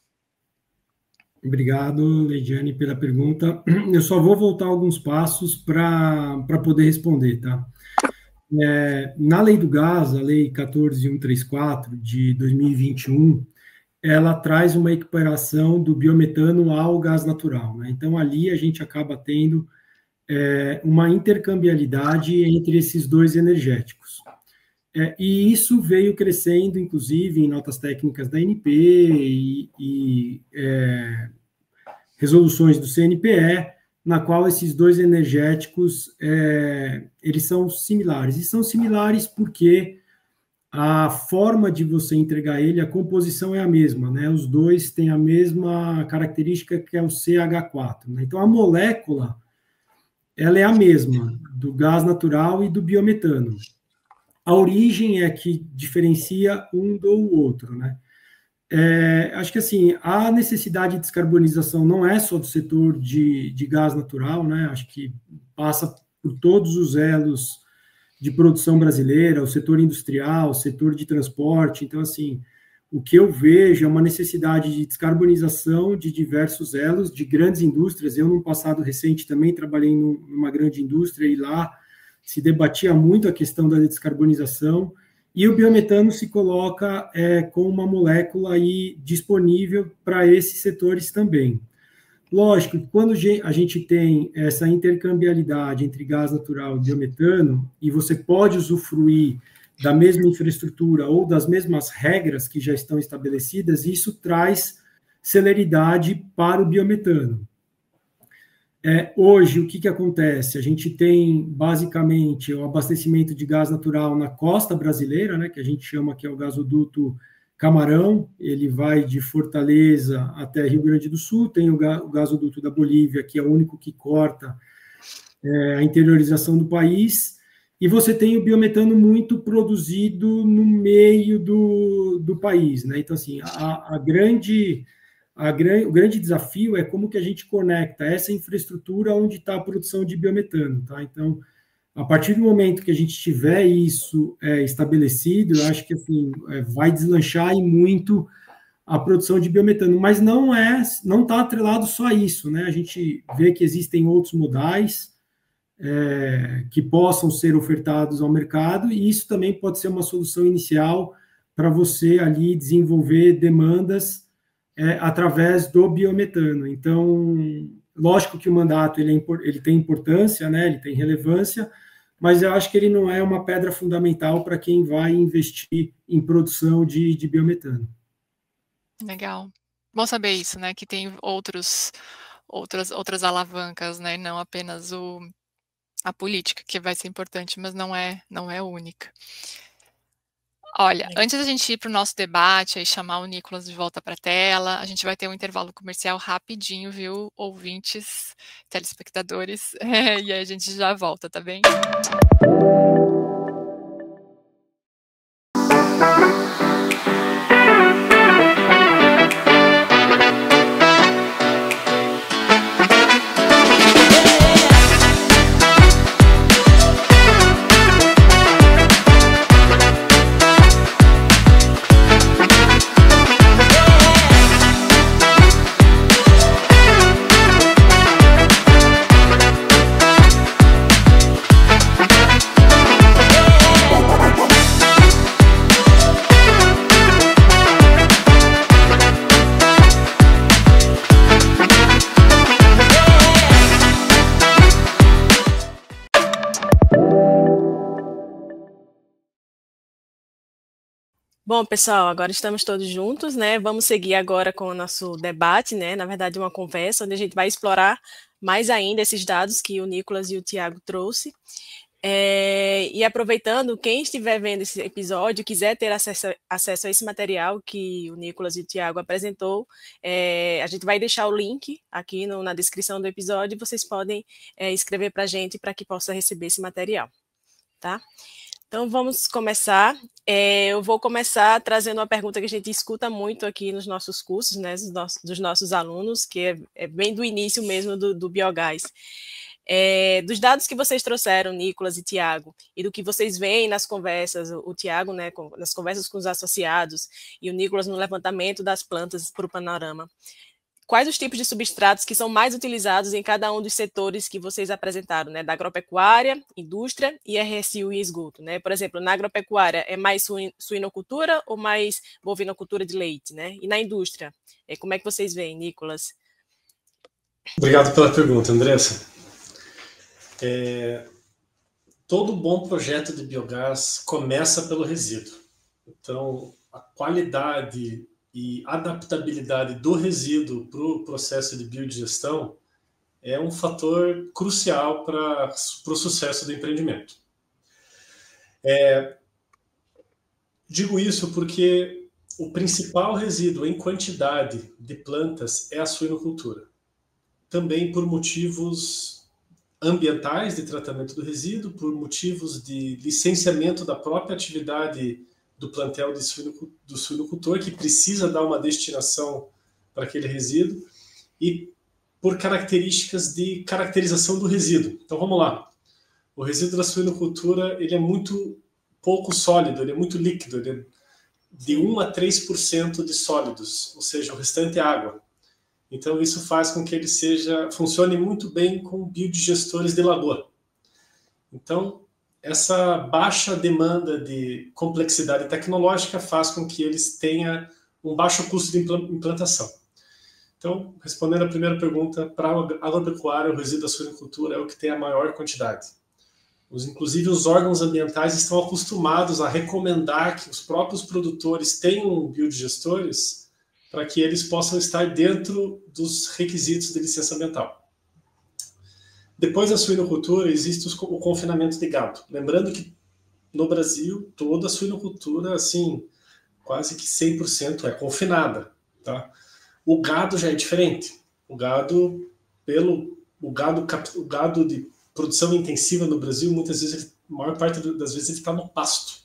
S4: Obrigado, Leidiane, pela pergunta. Eu só vou voltar alguns passos para poder responder, tá? Na lei do gás, a lei 14.134 de 2021, ela traz uma equiparação do biometano ao gás natural, né? Então, ali a gente acaba tendo uma intercambiabilidade entre esses dois energéticos. E isso veio crescendo, inclusive, em notas técnicas da ANP e resoluções do CNPE, na qual esses dois energéticos, eles são similares. E são similares porque a forma de você entregar ele, a composição é a mesma, né? Os dois têm a mesma característica, que é o CH4, né? Então, a molécula, ela é a mesma, do gás natural e do biometano. A origem é que diferencia um do outro, né? Acho que, assim, a necessidade de descarbonização não é só do setor de gás natural, né? Acho que passa por todos os elos de produção brasileira, o setor industrial, o setor de transporte. Então, assim, o que eu vejo é uma necessidade de descarbonização de diversos elos, de grandes indústrias. Eu, no passado recente, também trabalhei numa grande indústria e lá se debatia muito a questão da descarbonização, e o biometano se coloca com uma molécula aí disponível para esses setores também. Lógico que quando a gente tem essa intercambiabilidade entre gás natural e biometano, e você pode usufruir da mesma infraestrutura ou das mesmas regras que já estão estabelecidas, isso traz celeridade para o biometano. Hoje, o que acontece? A gente tem, basicamente, o abastecimento de gás natural na costa brasileira, né, que a gente chama que é o gasoduto Camarão. Ele vai de Fortaleza até Rio Grande do Sul. Tem o gasoduto da Bolívia, que é o único que corta a interiorização do país. E você tem o biometano muito produzido no meio do país, né? Então, assim, o grande desafio é como que a gente conecta essa infraestrutura onde está a produção de biometano, tá? Então, a partir do momento que a gente tiver isso estabelecido, eu acho que, assim, vai deslanchar e muito a produção de biometano, mas não está atrelado só a isso, né? A gente vê que existem outros modais que possam ser ofertados ao mercado, e isso também pode ser uma solução inicial para você ali desenvolver demandas através do biometano. Então, lógico que o mandato ele tem importância, né? Ele tem relevância, mas eu acho que ele não é uma pedra fundamental para quem vai investir em produção de biometano.
S1: Legal. Bom saber isso, né? Que tem outras alavancas, né? E não apenas a política, que vai ser importante, mas não é única. Olha, antes da gente ir para o nosso debate e chamar o Nicolas de volta para a tela, a gente vai ter um intervalo comercial rapidinho, viu, ouvintes, telespectadores, e aí a gente já volta, tá bem?
S2: Bom, pessoal, agora estamos todos juntos, né? Vamos seguir agora com o nosso debate, né? Na verdade, uma conversa onde a gente vai explorar mais ainda esses dados que o Nicolas e o Tiago trouxe. E aproveitando, quem estiver vendo esse episódio, quiser ter acesso a esse material que o Nicolas e o Tiago apresentou, a gente vai deixar o link aqui na descrição do episódio e vocês podem escrever para a gente para que possa receber esse material, tá? Então, vamos começar. Eu vou começar trazendo uma pergunta que a gente escuta muito aqui nos nossos cursos, né, dos nossos alunos, que é bem do início mesmo do biogás. Dos dados que vocês trouxeram, Nicolas e Tiago, e do que vocês veem nas conversas, o Tiago, né, nas conversas com os associados, e o Nicolas no levantamento das plantas para o panorama, quais os tipos de substratos que são mais utilizados em cada um dos setores que vocês apresentaram, né, da agropecuária, indústria e RSU e esgoto, né? Por exemplo, na agropecuária é mais suinocultura ou mais bovinocultura de leite, né? E na indústria, como é que vocês veem, Nicolas?
S3: Obrigado pela pergunta, Andressa. Todo bom projeto de biogás começa pelo resíduo. Então, a qualidade e adaptabilidade do resíduo para o processo de biodigestão é um fator crucial para o sucesso do empreendimento. Digo isso porque o principal resíduo em quantidade de plantas é a suinocultura. Também por motivos ambientais de tratamento do resíduo, por motivos de licenciamento da própria atividade do plantel do suinocultor, que precisa dar uma destinação para aquele resíduo, e por características de caracterização do resíduo. Então, vamos lá. O resíduo da suinocultura ele é muito pouco sólido, ele é muito líquido, ele é de 1 a 3% de sólidos, ou seja, o restante é água. Então, isso faz com que ele funcione muito bem com biodigestores de lagoa. Então, essa baixa demanda de complexidade tecnológica faz com que eles tenham um baixo custo de implantação. Então, respondendo a primeira pergunta, para a agropecuária, o resíduo da suinocultura é o que tem a maior quantidade. Inclusive, os órgãos ambientais estão acostumados a recomendar que os próprios produtores tenham biodigestores para que eles possam estar dentro dos requisitos de licença ambiental. Depois da suinocultura, existe o confinamento de gado. Lembrando que no Brasil, toda a suinocultura, assim, quase que 100% é confinada. Tá? O gado já é diferente. O gado de produção intensiva no Brasil, muitas vezes, a maior parte das vezes, ele está no pasto.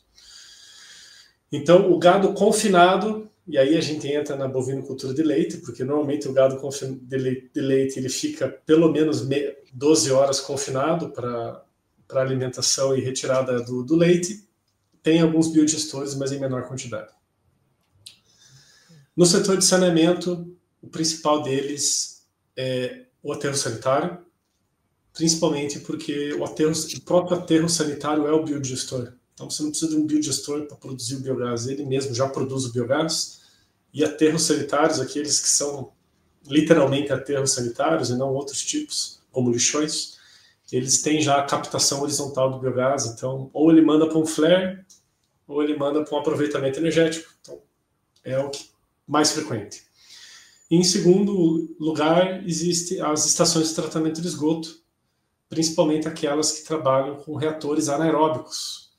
S3: Então, o gado confinado, e aí a gente entra na bovinocultura de leite, porque normalmente o gado de leite ele fica pelo menos 12 horas confinado para alimentação e retirada do leite. Tem alguns biodigestores, mas em menor quantidade. No setor de saneamento, o principal deles é o aterro sanitário, principalmente porque o próprio aterro sanitário é o biodigestor. Então, você não precisa de um biodigestor para produzir o biogás, ele mesmo já produz o biogás. E aterros sanitários, aqueles que são literalmente aterros sanitários e não outros tipos, como lixões, eles têm já a captação horizontal do biogás. Então, ou ele manda para um flare, ou ele manda para um aproveitamento energético. Então, é o mais frequente. E, em segundo lugar, existem as estações de tratamento de esgoto, principalmente aquelas que trabalham com reatores anaeróbicos,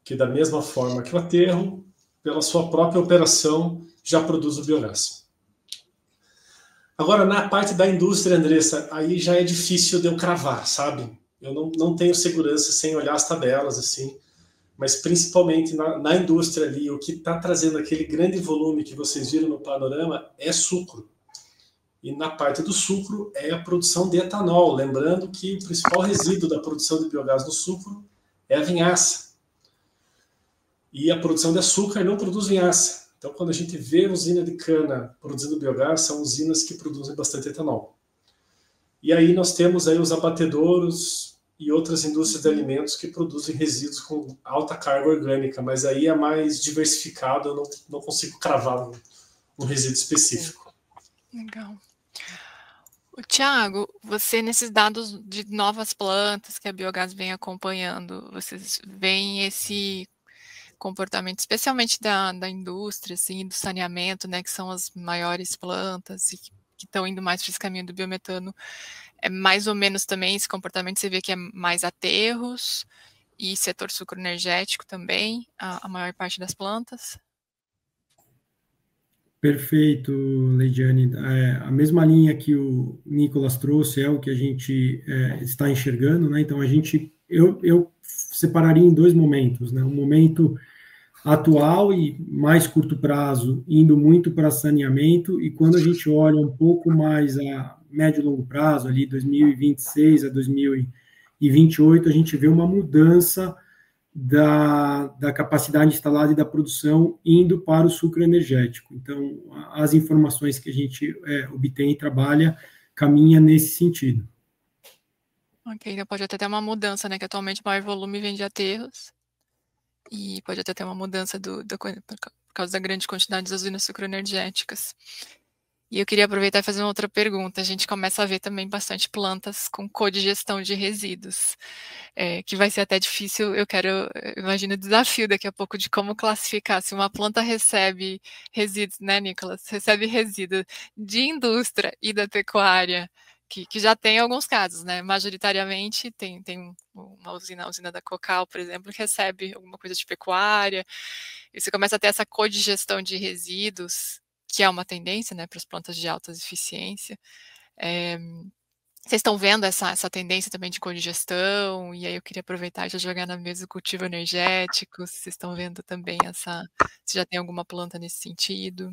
S3: que da mesma forma que o aterro, pela sua própria operação, já produz o biogás. Agora, na parte da indústria, Andressa, aí já é difícil de eu cravar, sabe? Eu não tenho segurança sem olhar as tabelas, assim, mas principalmente na indústria ali, o que está trazendo aquele grande volume que vocês viram no panorama é sucro. E na parte do sucro é a produção de etanol, lembrando que o principal resíduo da produção de biogás no sucro é a vinhaça. E a produção de açúcar não produz vinhaça. Então, quando a gente vê usina de cana produzindo biogás, são usinas que produzem bastante etanol. E aí nós temos aí os abatedouros e outras indústrias de alimentos que produzem resíduos com alta carga orgânica, mas aí é mais diversificado, eu não consigo cravar um resíduo específico.
S1: Legal. Tiago, você nesses dados de novas plantas que a biogás vem acompanhando, vocês veem esse comportamento, especialmente da indústria, assim, do saneamento, né, que são as maiores plantas e que estão indo mais para esse caminho do biometano, é mais ou menos também esse comportamento, você vê que é mais aterros e setor sucroenergético também, a maior parte das plantas?
S4: Perfeito, Leidiane. A mesma linha que o Nicolas trouxe é o que a gente está enxergando, né? Então, eu separaria em dois momentos, né? Um momento atual e mais curto prazo, indo muito para saneamento, e quando a gente olha um pouco mais a médio e longo prazo, ali 2026 a 2028, a gente vê uma mudança da capacidade instalada e da produção indo para o sucro energético. Então, as informações que a gente obtém e trabalha caminha nesse sentido.
S1: Ok, então pode até ter uma mudança, né? Que atualmente o maior volume vem de aterros. E pode até ter uma mudança por causa da grande quantidade das usinas sucroenergéticas. E eu queria aproveitar e fazer uma outra pergunta. A gente começa a ver também bastante plantas com codigestão de resíduos, que vai ser até difícil. Eu imagino o desafio daqui a pouco de como classificar se uma planta recebe resíduos, né, Nicolas? Recebe resíduos de indústria e da pecuária, que já tem alguns casos, né? Majoritariamente tem uma usina, a usina da Cocal, por exemplo, que recebe alguma coisa de pecuária, e você começa a ter essa codigestão de resíduos, que é uma tendência, né, para as plantas de alta eficiência. Vocês estão vendo essa tendência também de codigestão? E aí eu queria aproveitar e já jogar na mesa o cultivo energético. Vocês estão vendo também se já tem alguma planta nesse sentido?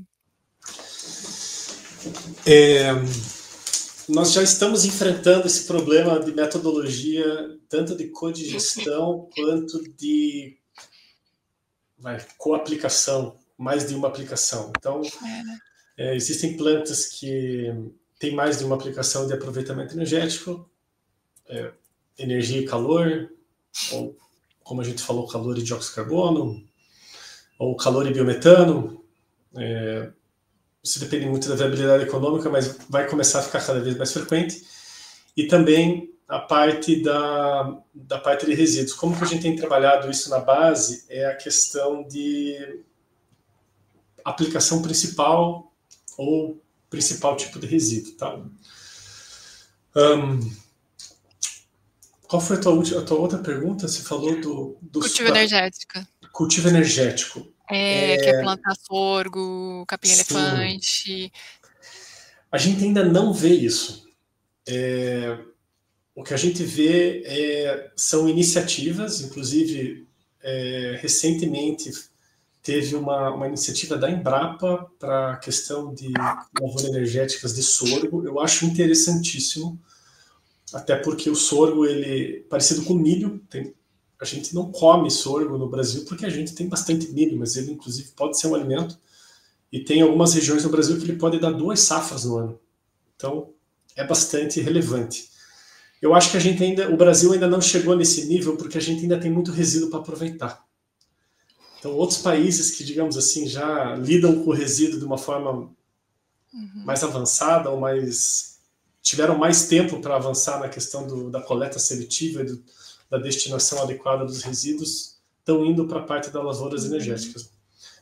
S3: Nós já estamos enfrentando esse problema de metodologia, tanto de codigestão quanto de coaplicação, mais de uma aplicação. Então, existem plantas que têm mais de uma aplicação de aproveitamento energético, energia e calor, ou, como a gente falou, calor e dióxido de carbono, ou calor e biometano. Isso depende muito da viabilidade econômica, mas vai começar a ficar cada vez mais frequente. E também a parte da parte de resíduos. Como que a gente tem trabalhado isso na base é a questão de aplicação principal ou principal tipo de resíduo. Tá? Qual foi a tua outra pergunta? Você falou do
S1: cultivo energético.
S3: Cultivo energético.
S1: Que é plantar sorgo, capim-elefante.
S3: A gente ainda não vê isso. O que a gente vê são iniciativas, inclusive recentemente teve uma iniciativa da Embrapa para a questão de lavouras energéticas de sorgo. Eu acho interessantíssimo, até porque o sorgo, ele parecido com milho, a gente não come sorgo no Brasil porque a gente tem bastante milho, mas ele inclusive pode ser um alimento, e tem algumas regiões no Brasil que ele pode dar 2 safras no ano. Então, é bastante relevante. Eu acho que o Brasil ainda não chegou nesse nível porque a gente ainda tem muito resíduo para aproveitar. Então, outros países que, digamos assim, já lidam com o resíduo de uma forma mais avançada, ou tiveram mais tempo para avançar na questão da coleta seletiva e da destinação adequada dos resíduos, estão indo para a parte das lavouras energéticas.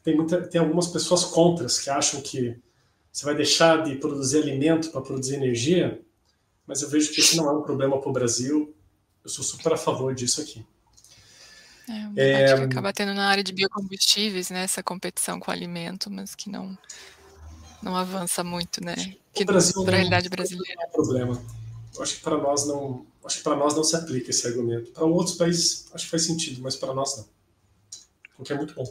S3: Tem algumas pessoas contras que acham que você vai deixar de produzir alimento para produzir energia, mas eu vejo que esse não é um problema para o Brasil. Eu sou super a favor disso aqui.
S1: Um debate que acaba tendo na área de biocombustíveis, né, essa competição com o alimento, mas que não avança muito, né? Que para a realidade brasileira
S3: não é um problema. Eu acho que para nós não se aplica esse argumento. Para outros países acho que faz sentido, mas para nós não. O que é muito bom.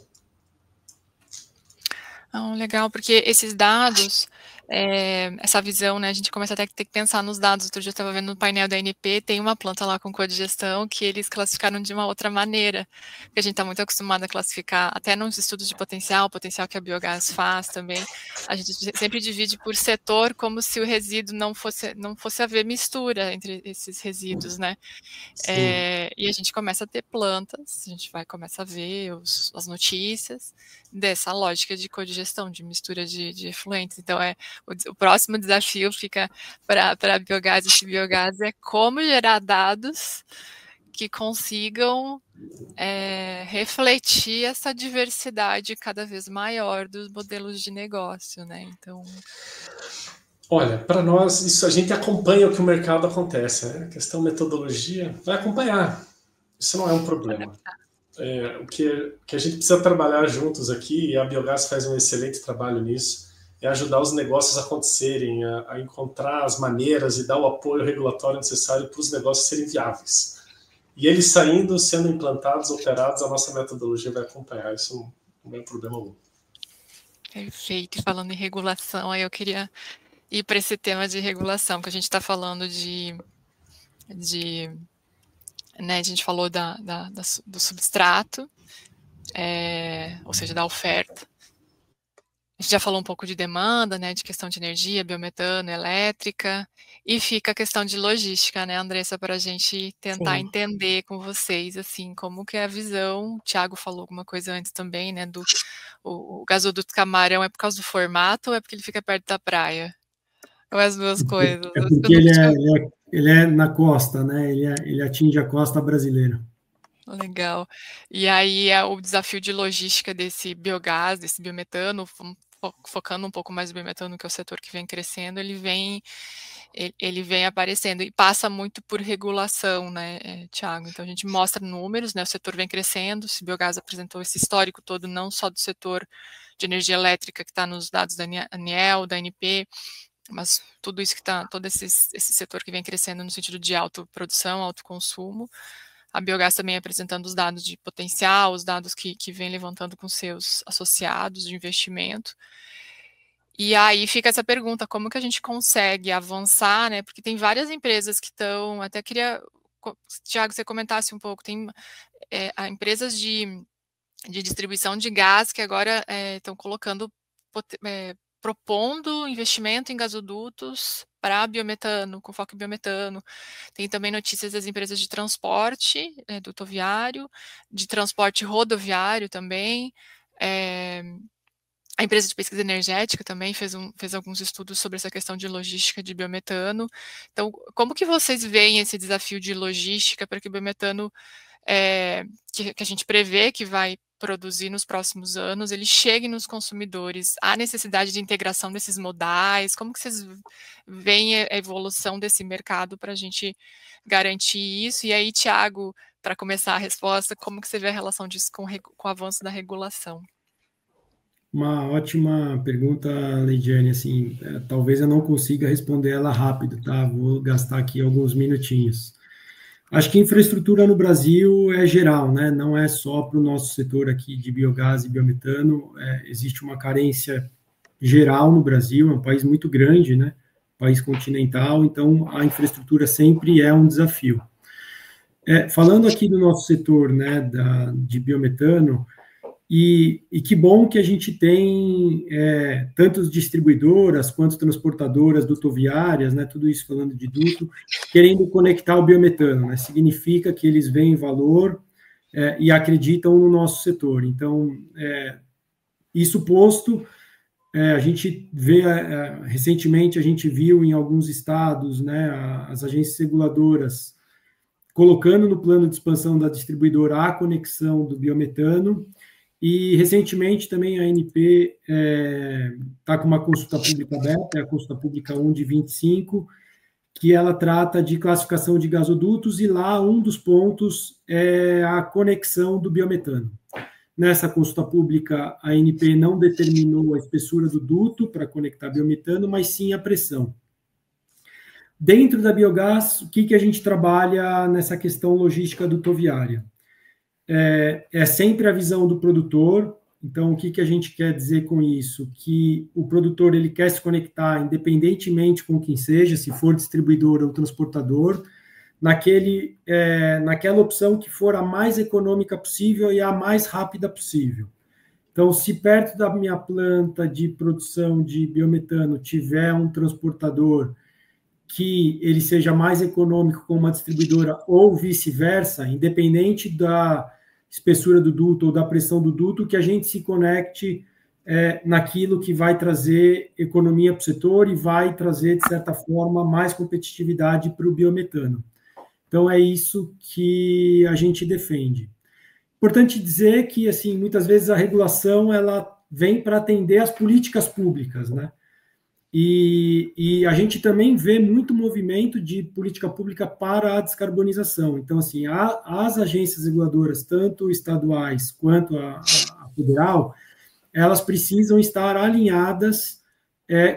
S1: Legal, porque esses dados, essa visão, né, a gente começa até a ter que pensar nos dados. Outro dia eu estava vendo no painel da ANP, tem uma planta lá com codigestão que eles classificaram de uma outra maneira, porque a gente está muito acostumado a classificar, até nos estudos de potencial que a biogás faz também, a gente sempre divide por setor como se o resíduo não fosse haver mistura entre esses resíduos, né? E a gente começa a ter plantas, a gente começa a ver as notícias dessa lógica de codigestão, de mistura de efluentes. Então, o próximo desafio fica para a biogás e biogás é como gerar dados que consigam refletir essa diversidade cada vez maior dos modelos de negócio, né? Então,
S3: olha, para nós, isso a gente acompanha o que o mercado acontece, né? A questão metodologia vai acompanhar. Isso não é um problema. O que a gente precisa trabalhar juntos aqui, e a Biogás faz um excelente trabalho nisso, é ajudar os negócios a acontecerem, a encontrar as maneiras e dar o apoio regulatório necessário para os negócios serem viáveis. E eles sendo implantados, operados, a nossa metodologia vai acompanhar. Isso não é um problema algum.
S1: Perfeito. E falando em regulação, aí eu queria ir para esse tema de regulação, que a gente está falando né, a gente falou do substrato, ou seja, da oferta. A gente já falou um pouco de demanda, né, de questão de energia, biometano, elétrica, e fica a questão de logística, né, Andressa, para a gente tentar entender com vocês, assim, como que é a visão. O Thiago falou alguma coisa antes também, né, o gasoduto Camarão é por causa do formato ou é porque ele fica perto da praia? Ou as duas coisas?
S4: É porque ele é na costa, né, ele atinge a costa brasileira.
S1: Legal. E aí o desafio de logística desse biogás, desse biometano, focando um pouco mais no biometano, que é o setor que vem crescendo, ele vem aparecendo e passa muito por regulação, né, Thiago? Então a gente mostra números, né, o setor vem crescendo, esse biogás apresentou esse histórico todo, não só do setor de energia elétrica que está nos dados da ANEEL, da ANP, mas tudo isso que está, todo esse setor que vem crescendo no sentido de autoprodução, autoconsumo. A Biogás também apresentando os dados de potencial, os dados que vem levantando com seus associados de investimento. E aí fica essa pergunta, como que a gente consegue avançar, né? Porque tem várias empresas que estão, até queria, Thiago, você comentasse um pouco, tem empresas de distribuição de gás que agora estão colocando, propondo investimento em gasodutos para biometano, com foco em biometano. Tem também notícias das empresas de transporte dutoviário, de transporte rodoviário também. A empresa de pesquisa energética também fez alguns estudos sobre essa questão de logística de biometano. Então, como que vocês veem esse desafio de logística para que o biometano, que a gente prevê que vai produzir nos próximos anos, ele chegue nos consumidores? Há necessidade de integração desses modais? Como que vocês veem a evolução desse mercado para a gente garantir isso? E aí, Thiago, para começar a resposta, como que você vê a relação disso com o avanço da regulação?
S4: Uma ótima pergunta, Leidiane. Assim, talvez eu não consiga responder ela rápido, tá? Vou gastar aqui alguns minutinhos. Acho que infraestrutura no Brasil é geral, né? Não é só para o nosso setor aqui de biogás e biometano. Existe uma carência geral no Brasil, é um país muito grande, né? País continental, então a infraestrutura sempre é um desafio. Falando aqui do nosso setor, né, de biometano, e que bom que a gente tem tanto as distribuidoras quanto transportadoras dutoviárias, né, tudo isso falando de duto, querendo conectar o biometano, né, significa que eles veem valor e acreditam no nosso setor. Então, isso posto, a gente vê, recentemente a gente viu em alguns estados, né, as agências reguladoras colocando no plano de expansão da distribuidora a conexão do biometano. E, recentemente, também a ANP está com uma consulta pública aberta, é a consulta pública 1 de 25, que ela trata de classificação de gasodutos, e lá um dos pontos é a conexão do biometano. Nessa consulta pública, a ANP não determinou a espessura do duto para conectar biometano, mas sim a pressão. Dentro da biogás, o que a gente trabalha nessa questão logística dutoviária? É sempre a visão do produtor. Então, o que a gente quer dizer com isso? Que o produtor ele quer se conectar independentemente com quem seja, se for distribuidor ou transportador, naquela opção que for a mais econômica possível e a mais rápida possível. Então, se perto da minha planta de produção de biometano tiver um transportador que ele seja mais econômico com uma distribuidora ou vice-versa, independente da espessura do duto ou da pressão do duto, que a gente se conecte naquilo que vai trazer economia para o setor e vai trazer, de certa forma, mais competitividade para o biometano. Então, é isso que a gente defende. Importante dizer que, assim, muitas vezes a regulação ela vem para atender as políticas públicas, né? E a gente também vê muito movimento de política pública para a descarbonização. Então, assim, as agências reguladoras, tanto estaduais quanto a federal, elas precisam estar alinhadas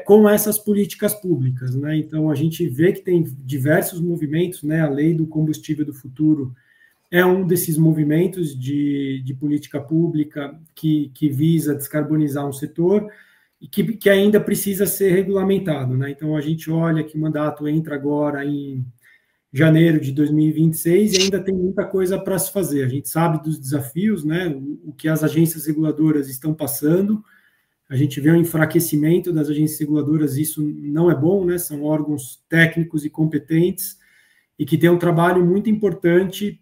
S4: com essas políticas públicas, né? Então, a gente vê que tem diversos movimentos, né? A Lei do Combustível do Futuro é um desses movimentos de política pública que visa descarbonizar um setor. e que ainda precisa ser regulamentado, né? Então, a gente olha que o mandato entra agora em janeiro de 2026 e ainda tem muita coisa para se fazer. A gente sabe dos desafios, né? O que as agências reguladoras estão passando. A gente vê um enfraquecimento das agências reguladoras, isso não é bom, né? São órgãos técnicos e competentes e que têm um trabalho muito importante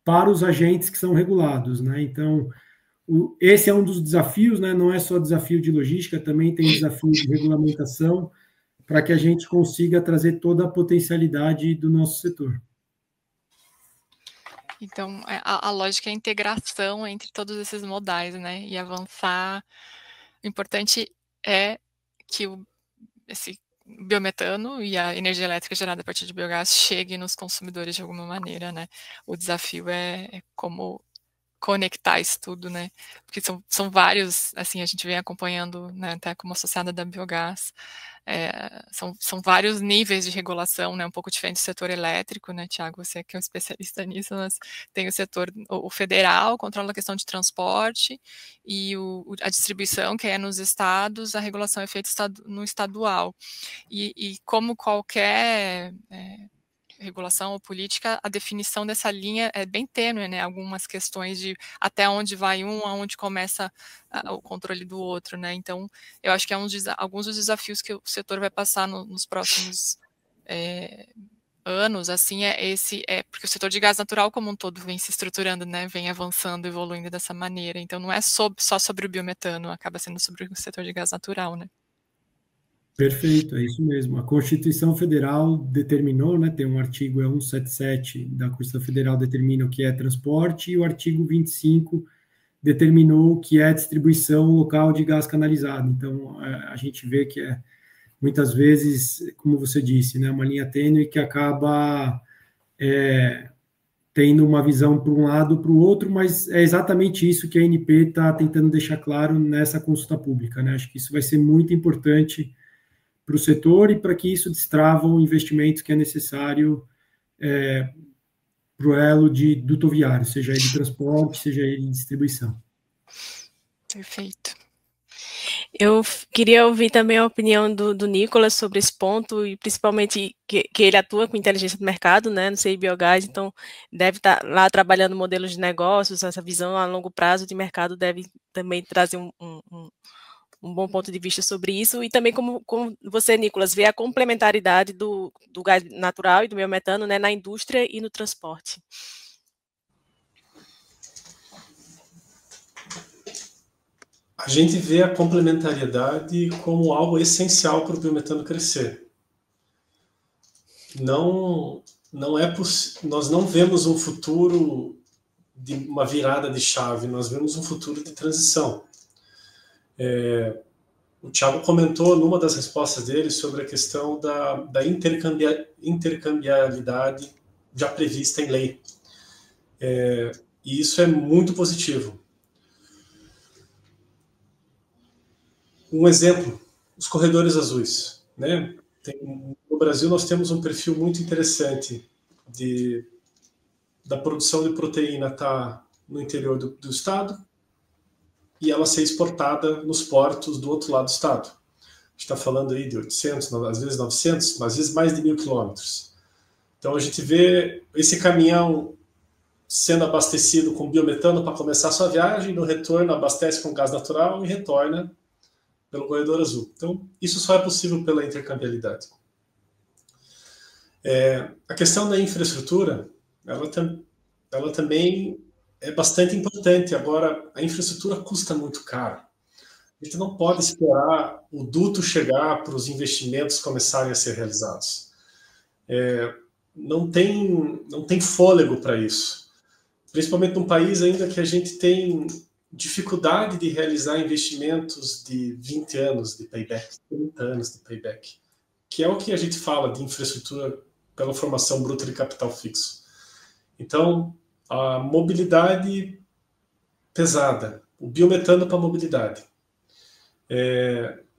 S4: para os agentes que são regulados, né? Então, esse é um dos desafios, né? Não é só desafio de logística, também tem desafio de regulamentação para que a gente consiga trazer toda a potencialidade do nosso setor.
S1: Então, a lógica é a integração entre todos esses modais, né? E avançar. O importante é que esse biometano e a energia elétrica gerada a partir de biogás chegue nos consumidores de alguma maneira, né? O desafio é como conectar isso tudo, né? Porque são vários, assim, a gente vem acompanhando, né, até como associada da biogás, são vários níveis de regulação, né, um pouco diferente do setor elétrico, né, Tiago, você que é um especialista nisso, mas tem o setor, o federal controla a questão de transporte e a distribuição, que é nos estados, a regulação é feita no estadual. E como qualquer regulação ou política, a definição dessa linha é bem tênue, né? Algumas questões de até onde vai um, aonde começa o controle do outro, né? Então, eu acho que alguns dos desafios que o setor vai passar nos próximos anos, assim, porque o setor de gás natural como um todo vem se estruturando, né? Vem avançando, evoluindo dessa maneira. Então, não é só sobre o biometano, acaba sendo sobre o setor de gás natural, né?
S4: Perfeito, é isso mesmo. A Constituição Federal determinou, né, tem um artigo 177 da Constituição Federal determina o que é transporte e o artigo 25 determinou o que é distribuição local de gás canalizado. Então, a gente vê que muitas vezes, como você disse, né, uma linha tênue que acaba tendo uma visão para um lado para o outro, mas é exatamente isso que a ANP está tentando deixar claro nessa consulta pública, né? Acho que isso vai ser muito importante para o setor e para que isso destrava o investimento que é necessário para o elo de duto viário, seja ele de transporte, seja ele de distribuição.
S1: Perfeito.
S2: Eu queria ouvir também a opinião do Nicolas sobre esse ponto, e principalmente que ele atua com inteligência do mercado, né, no CI Biogás, então deve estar lá trabalhando modelos de negócios, essa visão a longo prazo de mercado deve também trazer um bom ponto de vista sobre isso, e também como você, Nicolas, vê a complementaridade do gás natural e do biometano, né, na indústria e no transporte.
S3: A gente vê a complementariedade como algo essencial para o biometano crescer. Nós não vemos um futuro de uma virada de chave, nós vemos um futuro de transição. O Thiago comentou numa das respostas dele sobre a questão da intercambiabilidade já prevista em lei. E isso é muito positivo. Um exemplo, os corredores azuis, né? No Brasil nós temos um perfil muito interessante da produção de proteína estar no interior do estado e ela ser exportada nos portos do outro lado do estado. A gente está falando aí de 800, às vezes 900, às vezes mais de 1.000 quilômetros. Então a gente vê esse caminhão sendo abastecido com biometano para começar a sua viagem, no retorno abastece com gás natural e retorna pelo corredor azul. Então, isso só é possível pela intercambiabilidade. A questão da infraestrutura, ela também é bastante importante. Agora, a infraestrutura custa muito caro. A gente não pode esperar o duto chegar para os investimentos começarem a ser realizados. Não tem fôlego para isso. Principalmente num país ainda que a gente tem dificuldade de realizar investimentos de 20 anos de payback, 30 anos de payback, que é o que a gente fala de infraestrutura pela formação bruta de capital fixo. Então, a mobilidade pesada, o biometano para a mobilidade,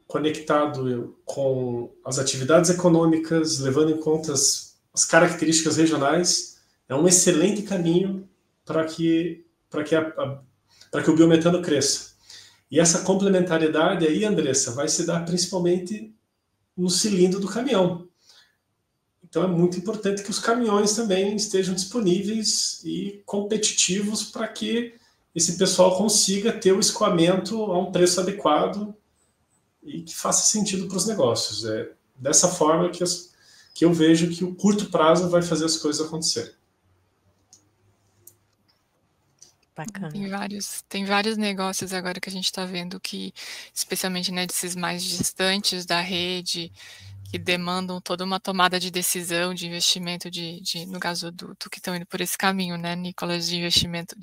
S3: conectado com as atividades econômicas, levando em conta as características regionais, é um excelente caminho para que o biometano cresça. E essa complementariedade aí, Andressa, vai se dar principalmente no cilindro do caminhão. Então é muito importante que os caminhões também estejam disponíveis e competitivos para que esse pessoal consiga ter o escoamento a um preço adequado e que faça sentido para os negócios. É dessa forma que eu vejo que o curto prazo vai fazer as coisas acontecerem.
S2: Bacana.
S1: Tem vários negócios agora que a gente está vendo que, especialmente, né, desses mais distantes da rede, que demandam toda uma tomada de decisão, de investimento, no gasoduto, que estão indo por esse caminho, né, Nicolas, de investimento,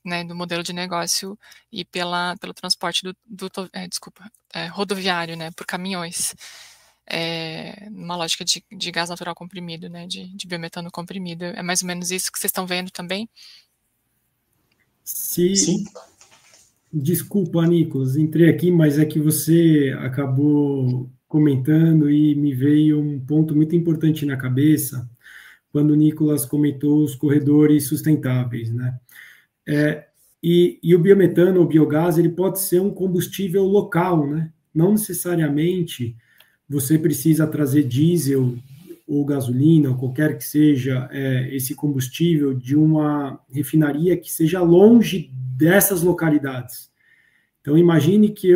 S1: né, do modelo de negócio e pelo transporte rodoviário, né, por caminhões, numa lógica de gás natural comprimido, né, de biometano comprimido. É mais ou menos isso que vocês estão vendo também?
S3: Sim.
S4: Desculpa, Nicolas, entrei aqui, mas é que você acabou comentando e me veio um ponto muito importante na cabeça quando o Nicolas comentou os corredores sustentáveis, né? E o biometano, o biogás, ele pode ser um combustível local, né? Não necessariamente você precisa trazer diesel ou gasolina, ou qualquer que seja esse combustível de uma refinaria que seja longe dessas localidades. Então, imagine que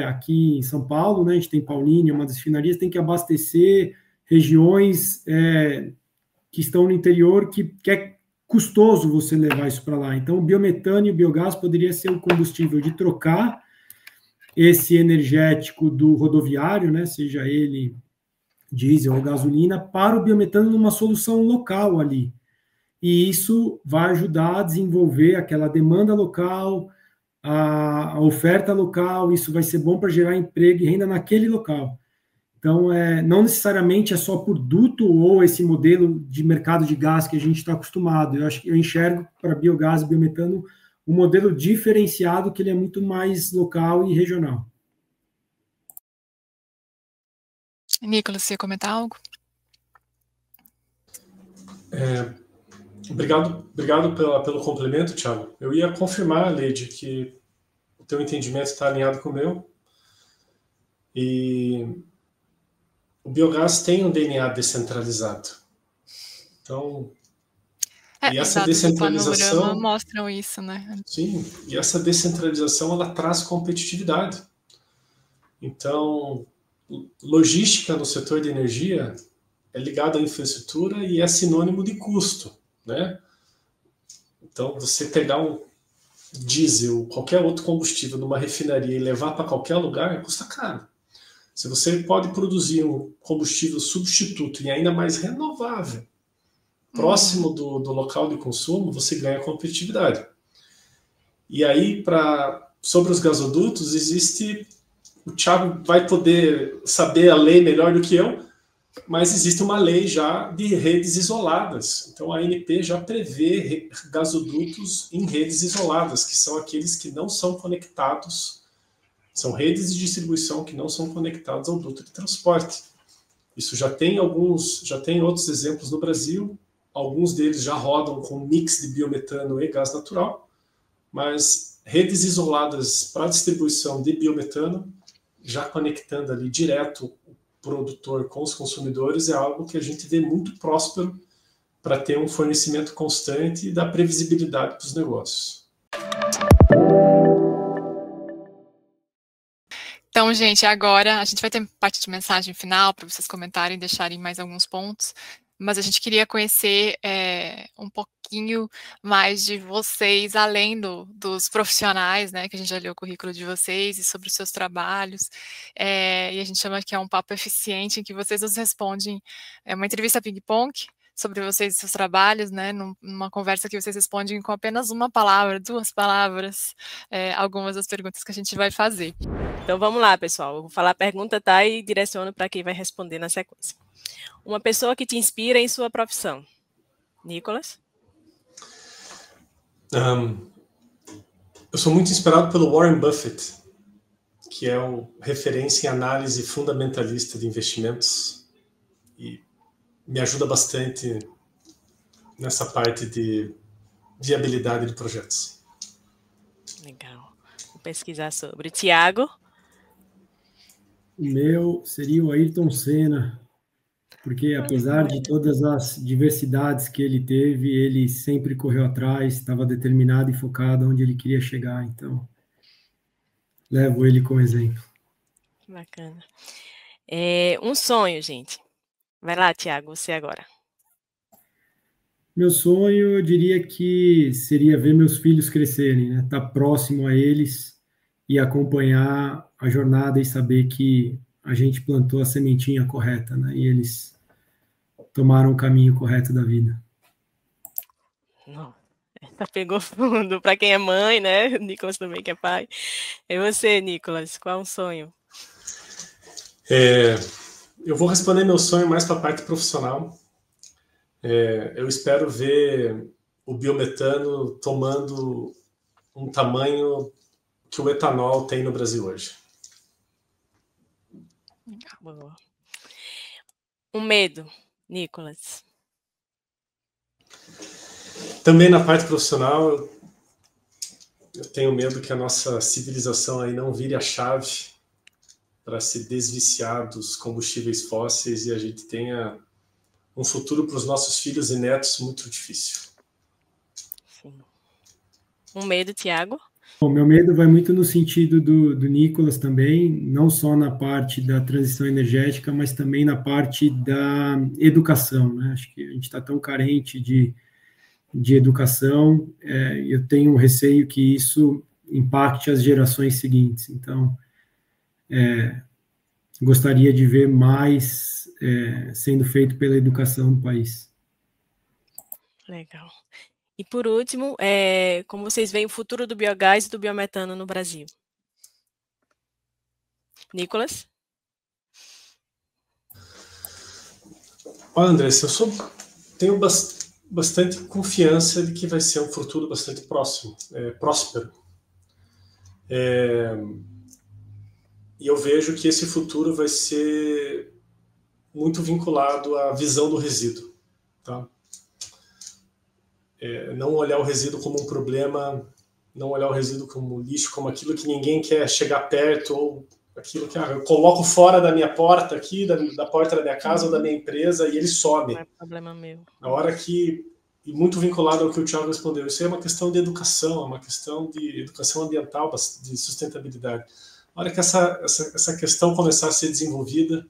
S4: aqui em São Paulo, né, a gente tem Paulínia, uma das refinarias, tem que abastecer regiões que estão no interior, que é custoso você levar isso para lá. Então, o biometano e o biogás poderia ser o combustível de trocar esse energético do rodoviário, né, seja ele diesel ou gasolina, para o biometano numa solução local ali. E isso vai ajudar a desenvolver aquela demanda local, a oferta local, isso vai ser bom para gerar emprego e renda naquele local. Então, não necessariamente é só por duto ou esse modelo de mercado de gás que a gente está acostumado. Eu enxergo para biogás e biometano um modelo diferenciado que ele é muito mais local e regional.
S1: Nicolas, você ia comentar algo?
S3: Obrigado pelo complemento, Thiago. Eu ia confirmar, Leide, que o teu entendimento está alinhado com o meu. E o biogás tem um DNA descentralizado. Então, e essa descentralização
S1: mostram isso, né?
S3: Sim, e essa descentralização ela traz competitividade. Então, logística no setor de energia é ligado à infraestrutura e é sinônimo de custo, né? Então, você pegar um diesel, qualquer outro combustível numa refinaria e levar para qualquer lugar, custa caro. Se você pode produzir um combustível substituto e ainda mais renovável, próximo do local de consumo, você ganha competitividade. E aí, sobre os gasodutos, o Thiago vai poder saber a lei melhor do que eu, mas existe uma lei já de redes isoladas. Então, a ANP já prevê gasodutos em redes isoladas, que são aqueles que não são conectados, são redes de distribuição que não são conectados ao duto de transporte. Isso já tem outros exemplos no Brasil, alguns deles já rodam com mix de biometano e gás natural, mas redes isoladas para distribuição de biometano, já conectando ali direto o produtor com os consumidores, é algo que a gente vê muito próspero para ter um fornecimento constante e dar previsibilidade para os negócios.
S1: Então, gente, agora a gente vai ter parte de mensagem final para vocês comentarem e deixarem mais alguns pontos, mas a gente queria conhecer um pouquinho mais de vocês, além dos profissionais, né, que a gente já leu o currículo de vocês e sobre os seus trabalhos, e a gente chama que é um papo eficiente, em que vocês nos respondem, uma entrevista ping-pong, sobre vocês e seus trabalhos, né, numa conversa que vocês respondem com apenas uma palavra, 2 palavras, algumas das perguntas que a gente vai fazer.
S2: Então vamos lá, pessoal. Eu vou falar a pergunta, tá? E direciono para quem vai responder na sequência. Uma pessoa que te inspira em sua profissão. Nicolas?
S3: Eu sou muito inspirado pelo Warren Buffett, que é o referência em análise fundamentalista de investimentos e me ajuda bastante nessa parte de viabilidade de projetos.
S2: Legal. pesquisar sobre. Tiago?
S4: O meu seria o Ayrton Senna, porque apesar de todas as diversidades que ele teve, ele sempre correu atrás, estava determinado e focado onde ele queria chegar. Então, levo ele como exemplo.
S2: Bacana. Um sonho, gente. Vai lá, Tiago, você agora.
S4: Meu sonho, eu diria que seria ver meus filhos crescerem, né? Estar próximo a eles e acompanhar a jornada e saber que a gente plantou a sementinha correta, né? E eles tomaram o caminho correto da vida.
S2: Não. Essa pegou fundo. Para quem é mãe, né? O Nicolas também que é pai. E você, Nicolas, qual é um sonho?
S3: Eu vou responder meu sonho mais para a parte profissional. Eu espero ver o biometano tomando um tamanho que o etanol tem no Brasil hoje.
S2: Boa. Um medo, Nicolas.
S3: Também na parte profissional, eu tenho medo que a nossa civilização aí não vire a chave para se desviciar dos combustíveis fósseis e a gente tenha um futuro para os nossos filhos e netos muito difícil.
S2: Sim. Um medo, Tiago?
S4: Bom, meu medo vai muito no sentido do Nicolas também, não só na parte da transição energética, mas também na parte da educação, né? Acho que a gente está tão carente de educação, eu tenho um receio que isso impacte as gerações seguintes. Então, gostaria de ver mais sendo feito pela educação no país.
S2: Legal. E por último, como vocês veem o futuro do biogás e do biometano no Brasil? Nicolas?
S3: Olha, Andressa, tenho bastante confiança de que vai ser um futuro bastante próspero. E eu vejo que esse futuro vai ser muito vinculado à visão do resíduo. Tá? Não olhar o resíduo como um problema, não olhar o resíduo como lixo, como aquilo que ninguém quer chegar perto, ou aquilo que eu coloco fora da minha porta aqui, da porta da minha casa ou da minha empresa, e ele some.
S2: Não é problema meu.
S3: Na hora que, e muito vinculado ao que o Thiago respondeu, isso é uma questão de educação, é uma questão de educação ambiental, de sustentabilidade. Na hora que essa questão começar a ser desenvolvida,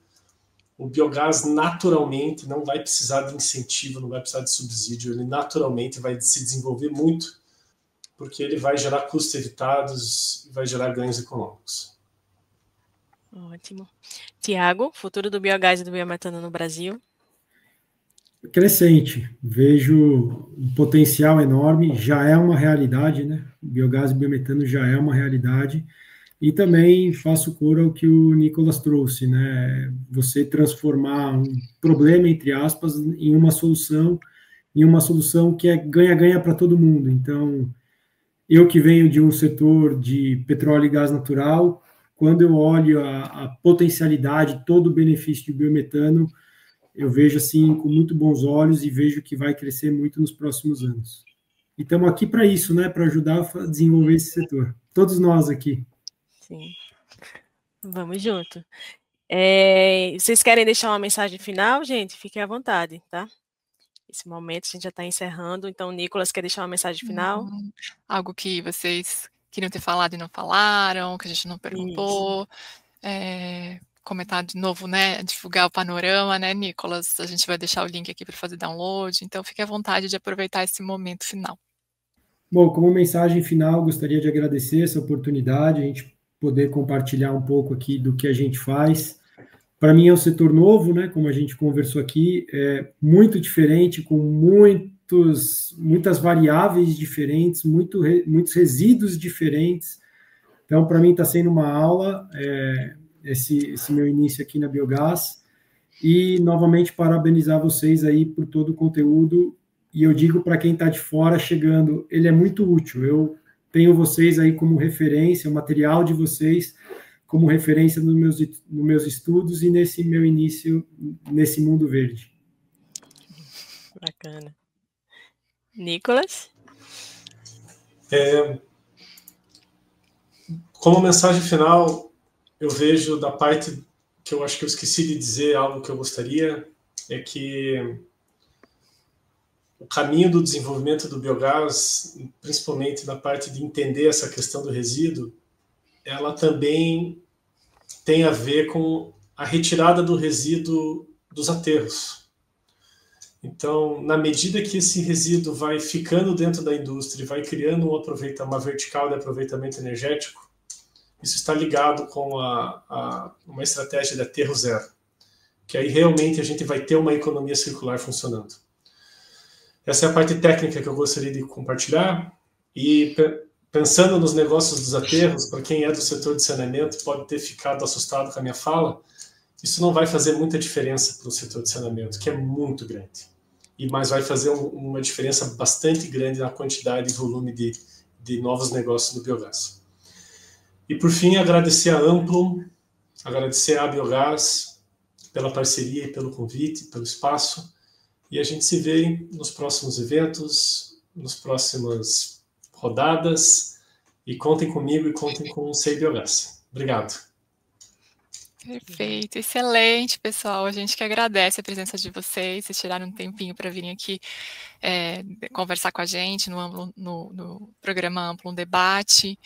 S3: o biogás naturalmente não vai precisar de incentivo, não vai precisar de subsídio, ele naturalmente vai se desenvolver muito, porque ele vai gerar custos evitados e vai gerar ganhos econômicos.
S2: Ótimo. Tiago, futuro do biogás e do biometano no Brasil?
S4: Crescente, vejo um potencial enorme, já é uma realidade, né? O biogás e biometano já é uma realidade. E também faço coro ao que o Nicolas trouxe, né? Você transformar um problema, entre aspas, em uma solução que é ganha-ganha para todo mundo. Então, eu que venho de um setor de petróleo e gás natural, quando eu olho a potencialidade, todo o benefício do biometano, eu vejo assim com muito bons olhos e vejo que vai crescer muito nos próximos anos. E estamos aqui para isso, né? Para ajudar a desenvolver esse setor. Todos nós aqui.
S2: Sim. Vamos junto. Vocês querem deixar uma mensagem final, gente? Fiquem à vontade, tá? Esse momento a gente já está encerrando, então o Nicolas quer deixar uma mensagem final?
S1: Algo que vocês queriam ter falado e não falaram, que a gente não perguntou. Comentar de novo, né? Divulgar o panorama, né, Nicolas? A gente vai deixar o link aqui para fazer download, então fique à vontade de aproveitar esse momento final.
S4: Bom, como mensagem final, gostaria de agradecer essa oportunidade, a gente poder compartilhar um pouco aqui do que a gente faz. Para mim é um setor novo, né? Como a gente conversou aqui, é muito diferente, com muitas variáveis diferentes, muitos resíduos diferentes. Então, para mim está sendo uma aula esse meu início aqui na Biogás. E novamente parabenizar vocês aí por todo o conteúdo. E eu digo para quem está de fora chegando, ele é muito útil. Eu tenho vocês aí como referência, o material de vocês como referência nos meus estudos e nesse meu início nesse mundo verde.
S2: Bacana. Nicolas?
S3: Como mensagem final, eu vejo da parte que eu acho que eu esqueci de dizer algo que eu gostaria, é que o caminho do desenvolvimento do biogás, principalmente na parte de entender essa questão do resíduo, ela também tem a ver com a retirada do resíduo dos aterros. Então, na medida que esse resíduo vai ficando dentro da indústria e vai criando uma vertical de aproveitamento energético, isso está ligado com uma estratégia de aterro zero, que aí realmente a gente vai ter uma economia circular funcionando. Essa é a parte técnica que eu gostaria de compartilhar. E pensando nos negócios dos aterros, para quem é do setor de saneamento, pode ter ficado assustado com a minha fala, isso não vai fazer muita diferença para o setor de saneamento, que é muito grande. Mas vai fazer uma diferença bastante grande na quantidade e volume de novos negócios no biogás. E, por fim, agradecer a Amplum, agradecer à Biogás pela parceria e pelo convite, pelo espaço. E a gente se vê nos próximos eventos, nas próximas rodadas. E contem comigo e contem com o SEI Biogás. Obrigado.
S1: Perfeito, excelente, pessoal. A gente que agradece a presença de vocês, vocês tiraram um tempinho para virem aqui conversar com a gente no programa Amplum Debate,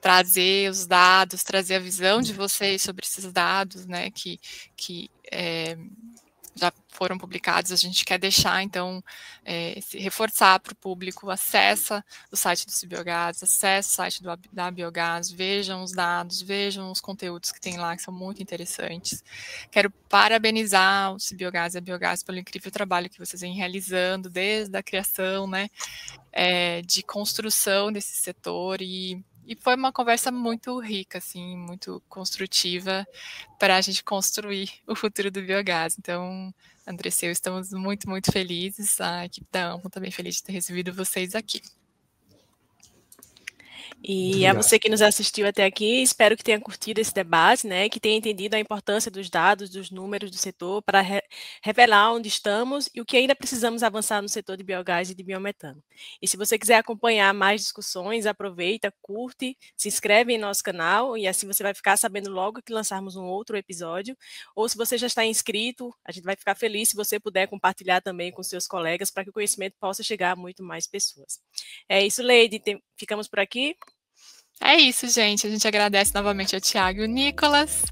S1: trazer os dados, trazer a visão de vocês sobre esses dados, né, que já foram publicados. A gente quer deixar, então, reforçar para o público, acessa o site do Cibiogás, acessa o site da Biogás, vejam os dados, vejam os conteúdos que tem lá, que são muito interessantes. Quero parabenizar o Cibiogás e a Biogás pelo incrível trabalho que vocês vêm realizando, desde a criação, né, de construção desse setor, e foi uma conversa muito rica, assim, muito construtiva para a gente construir o futuro do biogás. Então, Andressa e eu estamos muito, muito felizes. A equipe da Amplum também feliz de ter recebido vocês aqui.
S2: E a você que nos assistiu até aqui, espero que tenha curtido esse debate, né, que tenha entendido a importância dos dados, dos números do setor para revelar onde estamos e o que ainda precisamos avançar no setor de biogás e de biometano. E se você quiser acompanhar mais discussões, aproveita, curte, se inscreve em nosso canal e assim você vai ficar sabendo logo que lançarmos um outro episódio. Ou se você já está inscrito, a gente vai ficar feliz se você puder compartilhar também com seus colegas para que o conhecimento possa chegar a muito mais pessoas. É isso, Leide, ficamos por aqui.
S1: É isso, gente. A gente agradece novamente ao Thiago e ao Nicolas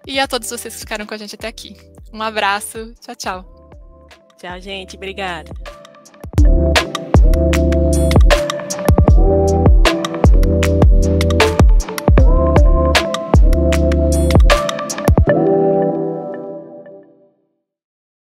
S1: e a todos vocês que ficaram com a gente até aqui. Um abraço. Tchau, tchau.
S2: Tchau, gente. Obrigada.